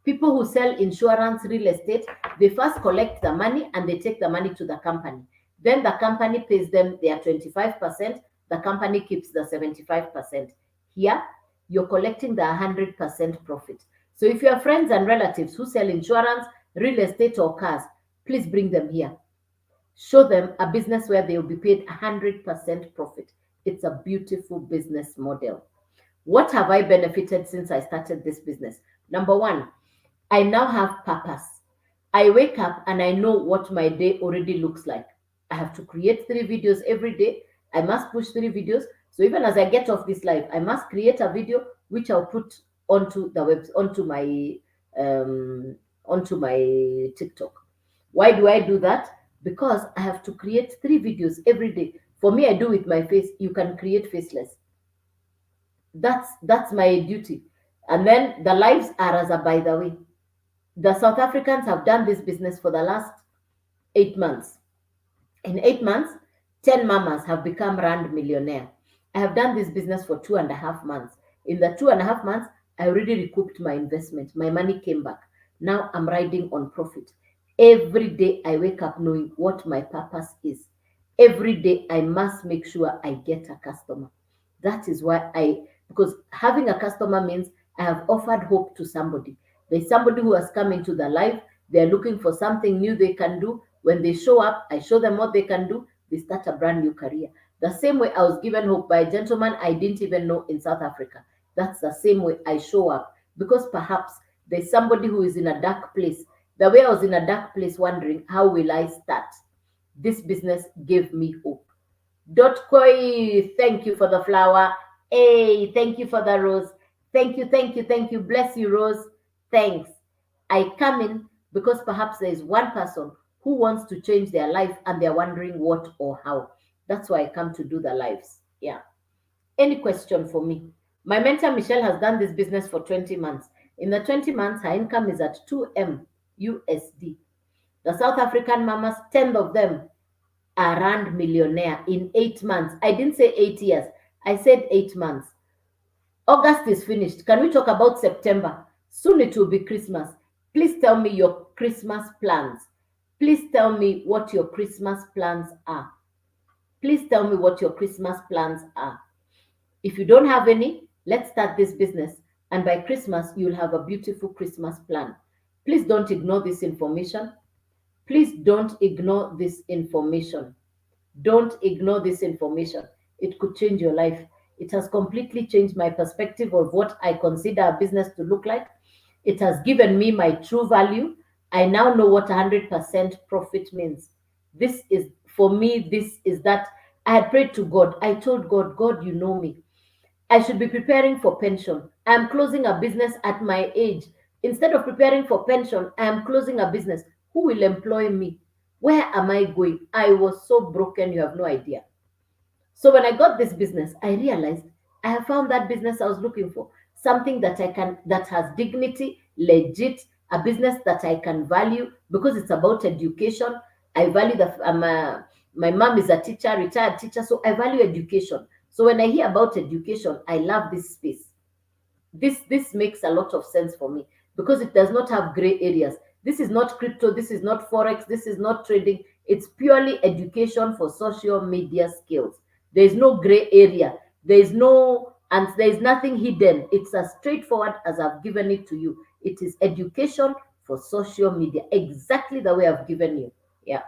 People who sell insurance, real estate, they first collect the money and they take the money to the company. Then the company pays them their 25%, the company keeps the 75%. Here, you're collecting the 100% profit. So if you have friends and relatives who sell insurance, real estate, or cars, please bring them here. Show them a business where they will be paid 100% profit. It's a beautiful business model. What have I benefited since I started this business? Number one, I now have purpose. I wake up and I know what my day already looks like. I have to create 3 videos every day. I must push 3 videos. So even as I get off this live, I must create a video which I'll put onto the web, onto my TikTok. Why do I do that? Because I have to create 3 videos every day. For me, I do with my face. You can create faceless. That's my duty. And then the lives are as a by the way. The South Africans have done this business for the last 8 months. In 8 months, 10 mamas have become rand millionaire. I have done this business for 2.5 months. In the 2.5 months, I already recouped my investment. My money came back. Now I'm riding on profit. Every day I wake up knowing what my purpose is. Every day I must make sure I get a customer. That is why because having a customer means I have offered hope to somebody. There's somebody who has come into their life. They're looking for something new they can do. When they show up, I show them what they can do. They start a brand new career. The same way I was given hope by a gentleman I didn't even know in South Africa. That's the same way I show up, because perhaps there's somebody who is in a dark place. The way I was in a dark place wondering, how will I start? This business gave me hope. Dot Koi, thank you for the flower. Hey, thank you for the rose. Thank you, thank you, thank you. Bless you, Rose. Thanks. I come in because perhaps there is one person who wants to change their life and they're wondering what or how. That's why I come to do the lives. Yeah. Any question for me? My mentor Michelle has done this business for 20 months. In the 20 months, her income is at 2M USD. The South African mamas, 10 of them are rand millionaire in 8 months. I didn't say 8 years, I said 8 months. August is finished. Can we talk about September? Soon it will be Christmas. Please tell me your Christmas plans. Please tell me what your Christmas plans are. Please tell me what your Christmas plans are. If you don't have any, let's start this business. And by Christmas, you'll have a beautiful Christmas plan. Please don't ignore this information. Please don't ignore this information. Don't ignore this information. It could change your life. It has completely changed my perspective of what I consider a business to look like. It has given me my true value. I now know what 100% profit means. This is, for me, this is that I had prayed to God. I told God, God, you know me. I should be preparing for pension. I am closing a business at my age. Instead of preparing for pension, I am closing a business. Who will employ me? Where am I going? I was so broken, you have no idea. So when I got this business, I realized I have found that business I was looking for. Something that I can, that has dignity, legit, a business that I can value because it's about education. I value my mom is a teacher, retired teacher, so I value education. So when I hear about education, I love this space. This makes a lot of sense for me because it does not have gray areas. This is not crypto, this is not forex, this is not trading. It's purely education for social media skills. There is no gray area, there is no, and there is nothing hidden. It's as straightforward as I've given it to you. It is education for social media, exactly the way I've given you. Yeah.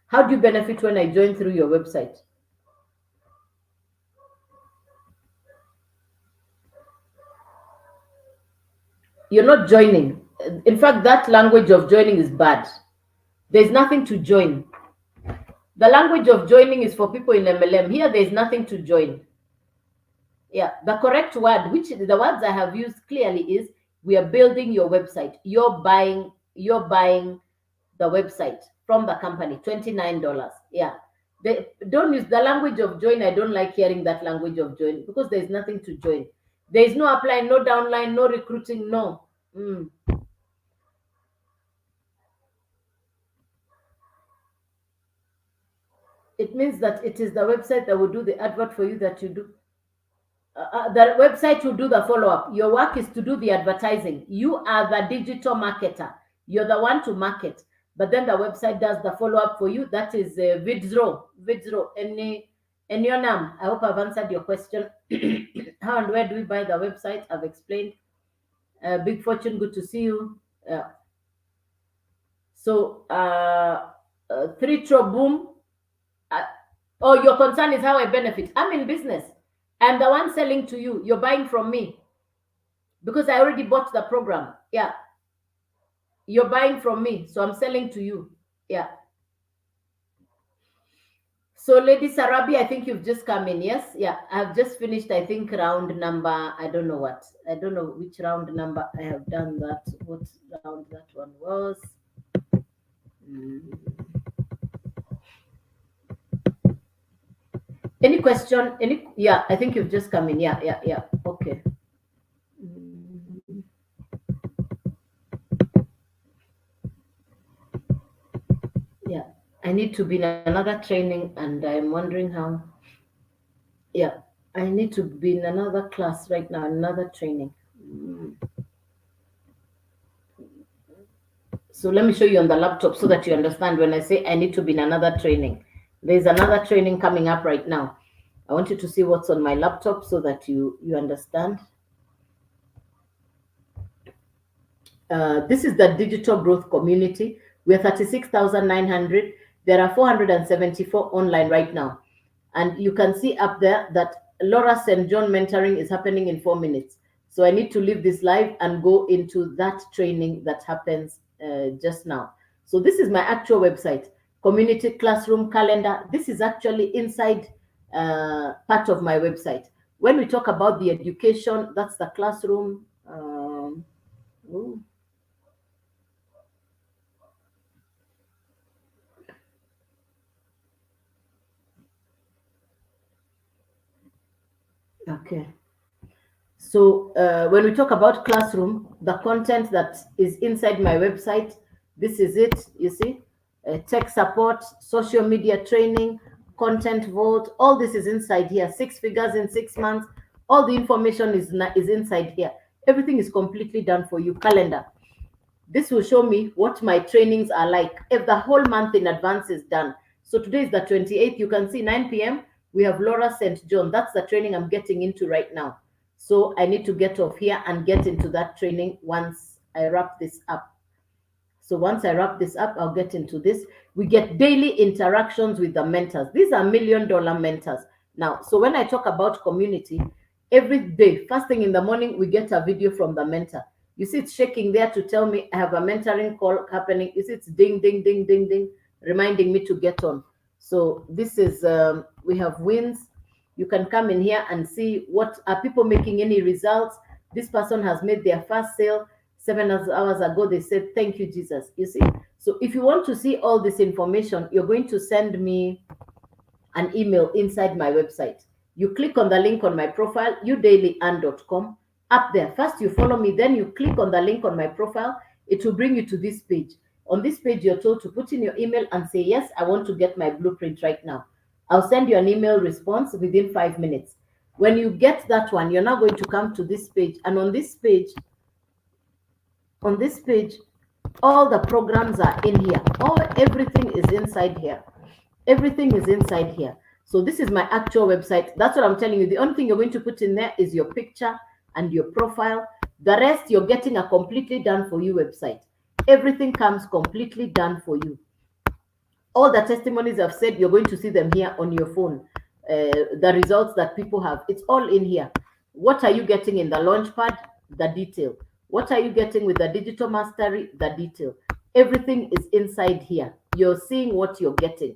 How do you benefit when I join through your website? You're not joining. In fact, that language of joining is bad. There's nothing to join. The language of joining is for people in MLM. Here, there's nothing to join. Yeah, the correct word, which the words I have used clearly is we are building your website. You're buying the website from the company, $29. Yeah. Don't use the language of join. I don't like hearing that language of join because there's nothing to join. There is no applying, no downline, no recruiting, no. It means that it is the website that will do the advert for you that you do. The website will do the follow up. Your work is to do the advertising. You are the digital marketer. You're the one to market, but then the website does the follow up for you. That is Vidzro. Vidzro. Any your name. I hope I've answered your question. How and where do we buy the website? I've explained. Big Fortune, good to see you. So, 3 boom. Oh, your concern is how I benefit. I'm in business. I'm the one selling to you. You're buying from me because I already bought the program. Yeah. You're buying from me, so I'm selling to you. Yeah. So, Lady Sarabi, I think you've just come in. Yes. Yeah. I've just finished, I think, round number. I don't know what. I don't know which round number I have done that. What round that one was. Any question? Any? Yeah, I think you've just come in. Yeah, yeah, yeah. Okay. Yeah, I need to be in another training, and I'm wondering how. Yeah, I need to be in another class right now, another training. So let me show you on the laptop so that you understand when I say I need to be in another training. There's another training coming up right now. I want you to see what's on my laptop so that you understand. This is the digital growth community. We're 36,900. There are 474 online right now. And you can see up there that Laura St. John mentoring is happening in 4 minutes. So I need to leave this live and go into that training that happens just now. So this is my actual website, community classroom calendar. This is actually inside part of my website. When we talk about the education, that's the classroom. Ooh. Okay. So when we talk about classroom, the content that is inside my website, this is it. You see, tech support, social media training, content vault. All this is inside here. 6 figures in 6 months. All the information is inside here. Everything is completely done for you. Calendar. This will show me what my trainings are like if the whole month in advance is done. So today is the 28th. You can see 9 p.m. We have Laura St. John. That's the training I'm getting into right now. So I need to get off here and get into that training once I wrap this up. So once I wrap this up, I'll get into this. We get daily interactions with the mentors. These are $1 million mentors. Now, so when I talk about community, every day, first thing in the morning, we get a video from the mentor. You see, it's shaking there to tell me I have a mentoring call happening. You see, it's ding, ding, ding, ding, ding, reminding me to get on. So this is, we have wins. You can come in here and see what are people making any results. This person has made their first sale 7 hours ago. They said, thank you, Jesus. You see, so if you want to see all this information, you're going to send me an email inside my website. You click on the link on my profile, udailyand.com. Up there, first you follow me, then you click on the link on my profile. It will bring you to this page. On this page, you're told to put in your email and say, yes, I want to get my blueprint right now. I'll send you an email response within 5 minutes. When you get that one, you're now going to come to this page. And on this page, all the programs are in here. Everything is inside here. Everything is inside here. So this is my actual website. That's what I'm telling you. The only thing you're going to put in there is your picture and your profile. The rest, you're getting a completely done for you website. Everything comes completely done for you. All the testimonies I've said, you're going to see them here on your phone. The results that people have, it's all in here. What are you getting in the Launchpad? The detail. What are you getting with the Digital Mastery? The detail. Everything is inside here. You're seeing what you're getting.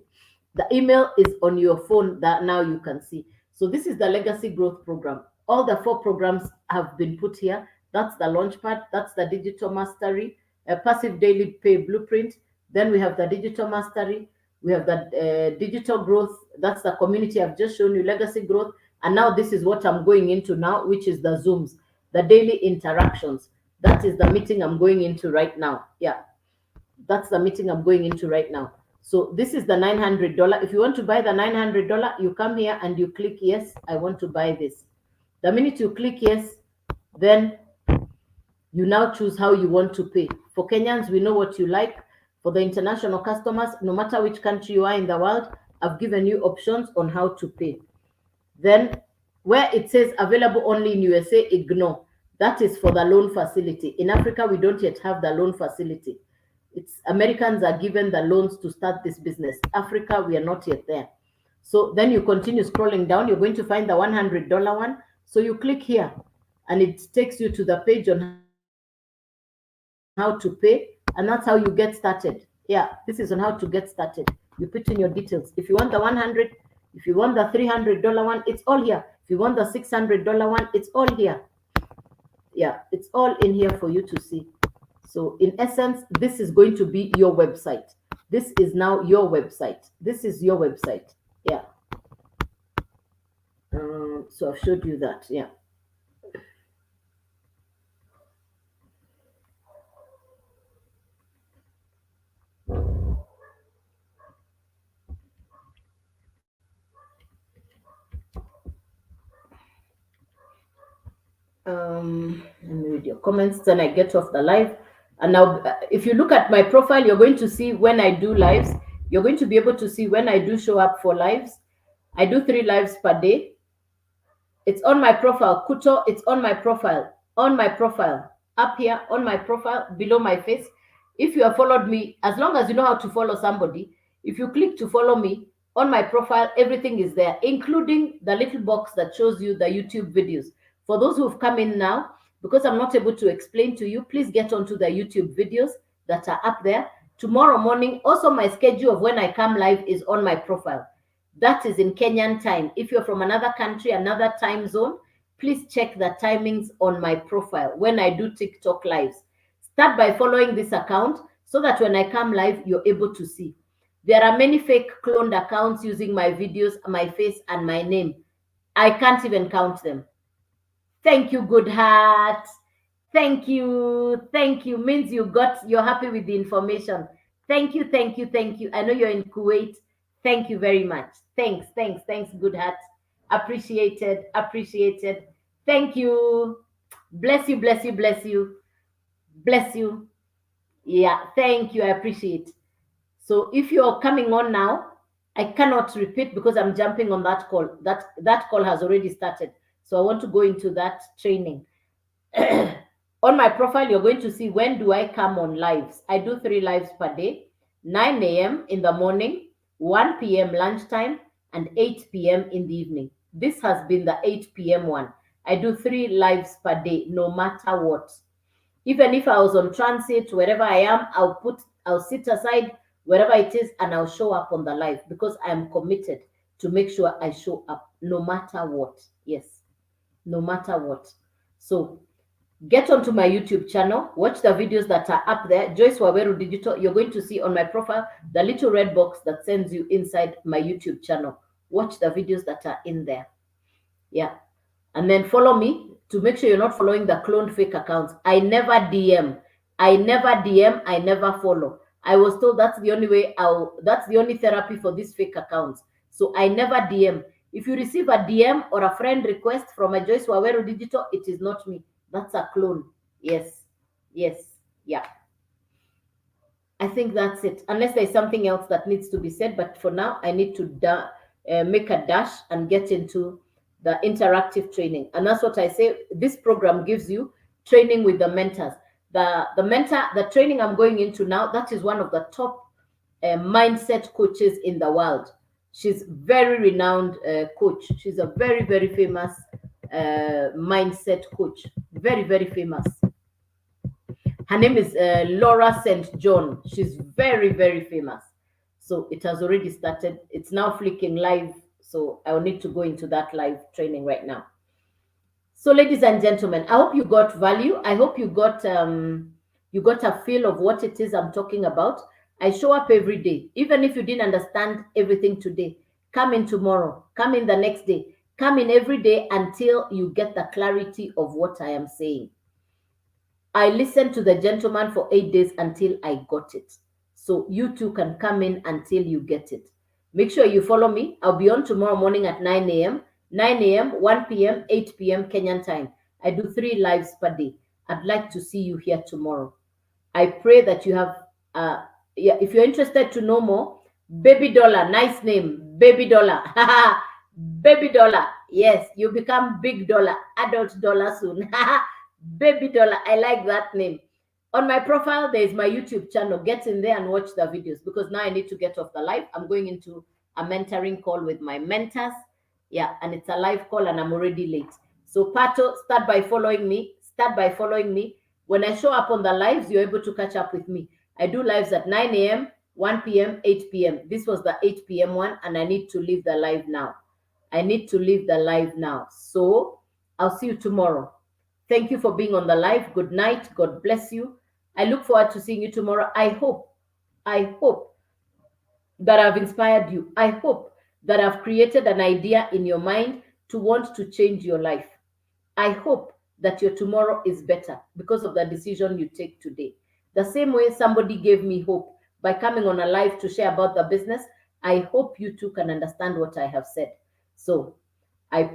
The email is on your phone that now you can see. So this is the Legacy Growth Program. All the 4 programs have been put here. That's the Launchpad. That's the Digital Mastery, a Passive Daily Pay Blueprint. Then we have the Digital Mastery. We have the Digital Growth. That's the community I've just shown you, Legacy Growth. And now this is what I'm going into now, which is the Zooms, the daily interactions. That is the meeting I'm going into right now. Yeah, that's the meeting I'm going into right now. So this is the $900. If you want to buy the $900, you come here and you click, yes, I want to buy this. The minute you click yes, then you now choose how you want to pay. For Kenyans, we know what you like. For the international customers, no matter which country you are in the world, I've given you options on how to pay. Then where it says available only in USA, ignore. That is for the loan facility. In Africa, we don't yet have the loan facility. It's Americans are given the loans to start this business. Africa, we are not yet there. So then you continue scrolling down. You're going to find the $100 one. So you click here and it takes you to the page on how to pay, and that's how you get started. Yeah, this is on how to get started. You put in your details. If you want the 100, if you want the $300 one, it's all here. If you want the $600 one, it's all here. Yeah, it's all in here for you to see. So in essence, this is going to be your website. This is now your website. This is your website. Yeah. So I've showed you that. Yeah. Let me read your comments, then I get off the live. And now, if you look at my profile, you're going to see when I do lives. You're going to be able to see when I do show up for lives. I do 3 lives per day. It's on my profile. Kuto, it's on my profile. On my profile. Up here on my profile, below my face. If you have followed me, as long as you know how to follow somebody, if you click to follow me on my profile, everything is there, including the little box that shows you the YouTube videos. For those who've come in now, because I'm not able to explain to you, please get onto the YouTube videos that are up there. Tomorrow morning, also my schedule of when I come live is on my profile. That is in Kenyan time. If you're from another country, another time zone, please check the timings on my profile when I do TikTok lives. Start by following this account so that when I come live, you're able to see. There are many fake cloned accounts using my videos, my face, and my name. I can't even count them. Thank you, good heart. Thank you. Thank you. Means you're happy with the information. Thank you, thank you, thank you. I know you're in Kuwait. Thank you very much. Thanks, thanks, thanks, good heart. Appreciated, appreciated. Thank you. Bless you, bless you, bless you. Bless you. Yeah, thank you. I appreciate. So if you're coming on now, I cannot repeat because I'm jumping on that call. That call has already started. So I want to go into that training. On my profile, you're going to see when do I come on lives. I do 3 lives per day, 9 a.m. in the morning, 1 p.m. lunchtime, and 8 p.m. in the evening. This has been the 8 p.m. one. I do 3 lives per day, no matter what. Even if I was on transit, wherever I am, I'll sit aside wherever it is and I'll show up on the live because I am committed to make sure I show up no matter what. Yes, no matter what. So get onto my YouTube channel, watch the videos that are up there. Joyce Waweru Digital, you're going to see on my profile the little red box that sends you inside my YouTube channel. Watch the videos that are in there. Yeah. And then follow me to make sure you're not following the cloned fake accounts. I never DM. I never follow. I was told that's the only way that's the only therapy for these fake accounts. So I never DM. If you receive a DM or a friend request from a Joyce Waweru Digital, it is not me. That's a clone. Yes. Yes. Yeah. I think that's it. Unless there's something else that needs to be said. But for now, I need to make a dash and get into the interactive training. And that's what I say. This program gives you training with the mentors. The training I'm going into now, that is one of the top mindset coaches in the world. She's very renowned coach. She's a very, very famous mindset coach. Very, very famous. Her name is Laura St. John. She's very, very famous. So it has already started. It's now flicking live. So I will need to go into that live training right now. So, ladies and gentlemen, I hope you got value. I hope you got a feel of what it is I'm talking about. I show up every day. Even if you didn't understand everything today, come in tomorrow, come in the next day, come in every day until you get the clarity of what I am saying. I listened to the gentleman for 8 days until I got it. So you too can come in until you get it. Make sure you follow me. I'll be on tomorrow morning at 9 a.m., 9 a.m., 1 p.m., 8 p.m. Kenyan time. I do 3 lives per day. I'd like to see you here tomorrow. I pray that you have, if you're interested to know more, Baby Dollar, nice name, Baby Dollar. Baby Dollar, yes, you become Big Dollar, Adult Dollar soon. Baby Dollar, I like that name. On my profile, there is my YouTube channel. Get in there and watch the videos because now I need to get off the live. I'm going into a mentoring call with my mentors. Yeah, and it's a live call and I'm already late. So Pato, start by following me. Start by following me. When I show up on the lives, you're able to catch up with me. I do lives at 9 a.m., 1 p.m., 8 p.m. This was the 8 p.m. one and I need to leave the live now. I need to leave the live now. So I'll see you tomorrow. Thank you for being on the live. Good night. God bless you. I look forward to seeing you tomorrow. I hope that I've inspired you. I hope that I've created an idea in your mind to want to change your life. I hope that your tomorrow is better because of the decision you take today. The same way somebody gave me hope by coming on a live to share about the business, I hope you too can understand what I have said. So I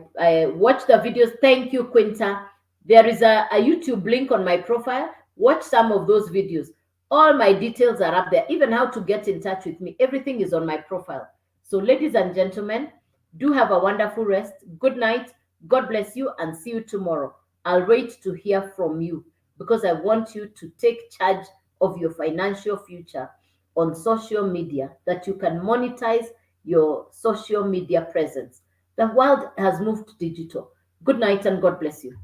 watch the videos. Thank you, Quinta. There is a YouTube link on my profile. Watch some of those videos. All my details are up there. Even how to get in touch with me. Everything is on my profile. So, ladies and gentlemen, Do have a wonderful rest. Good night. God bless you and see you tomorrow. I'll wait to hear from you because I want you to take charge of your financial future on social media that you can monetize your social media presence. The world has moved digital. Good night and God bless you.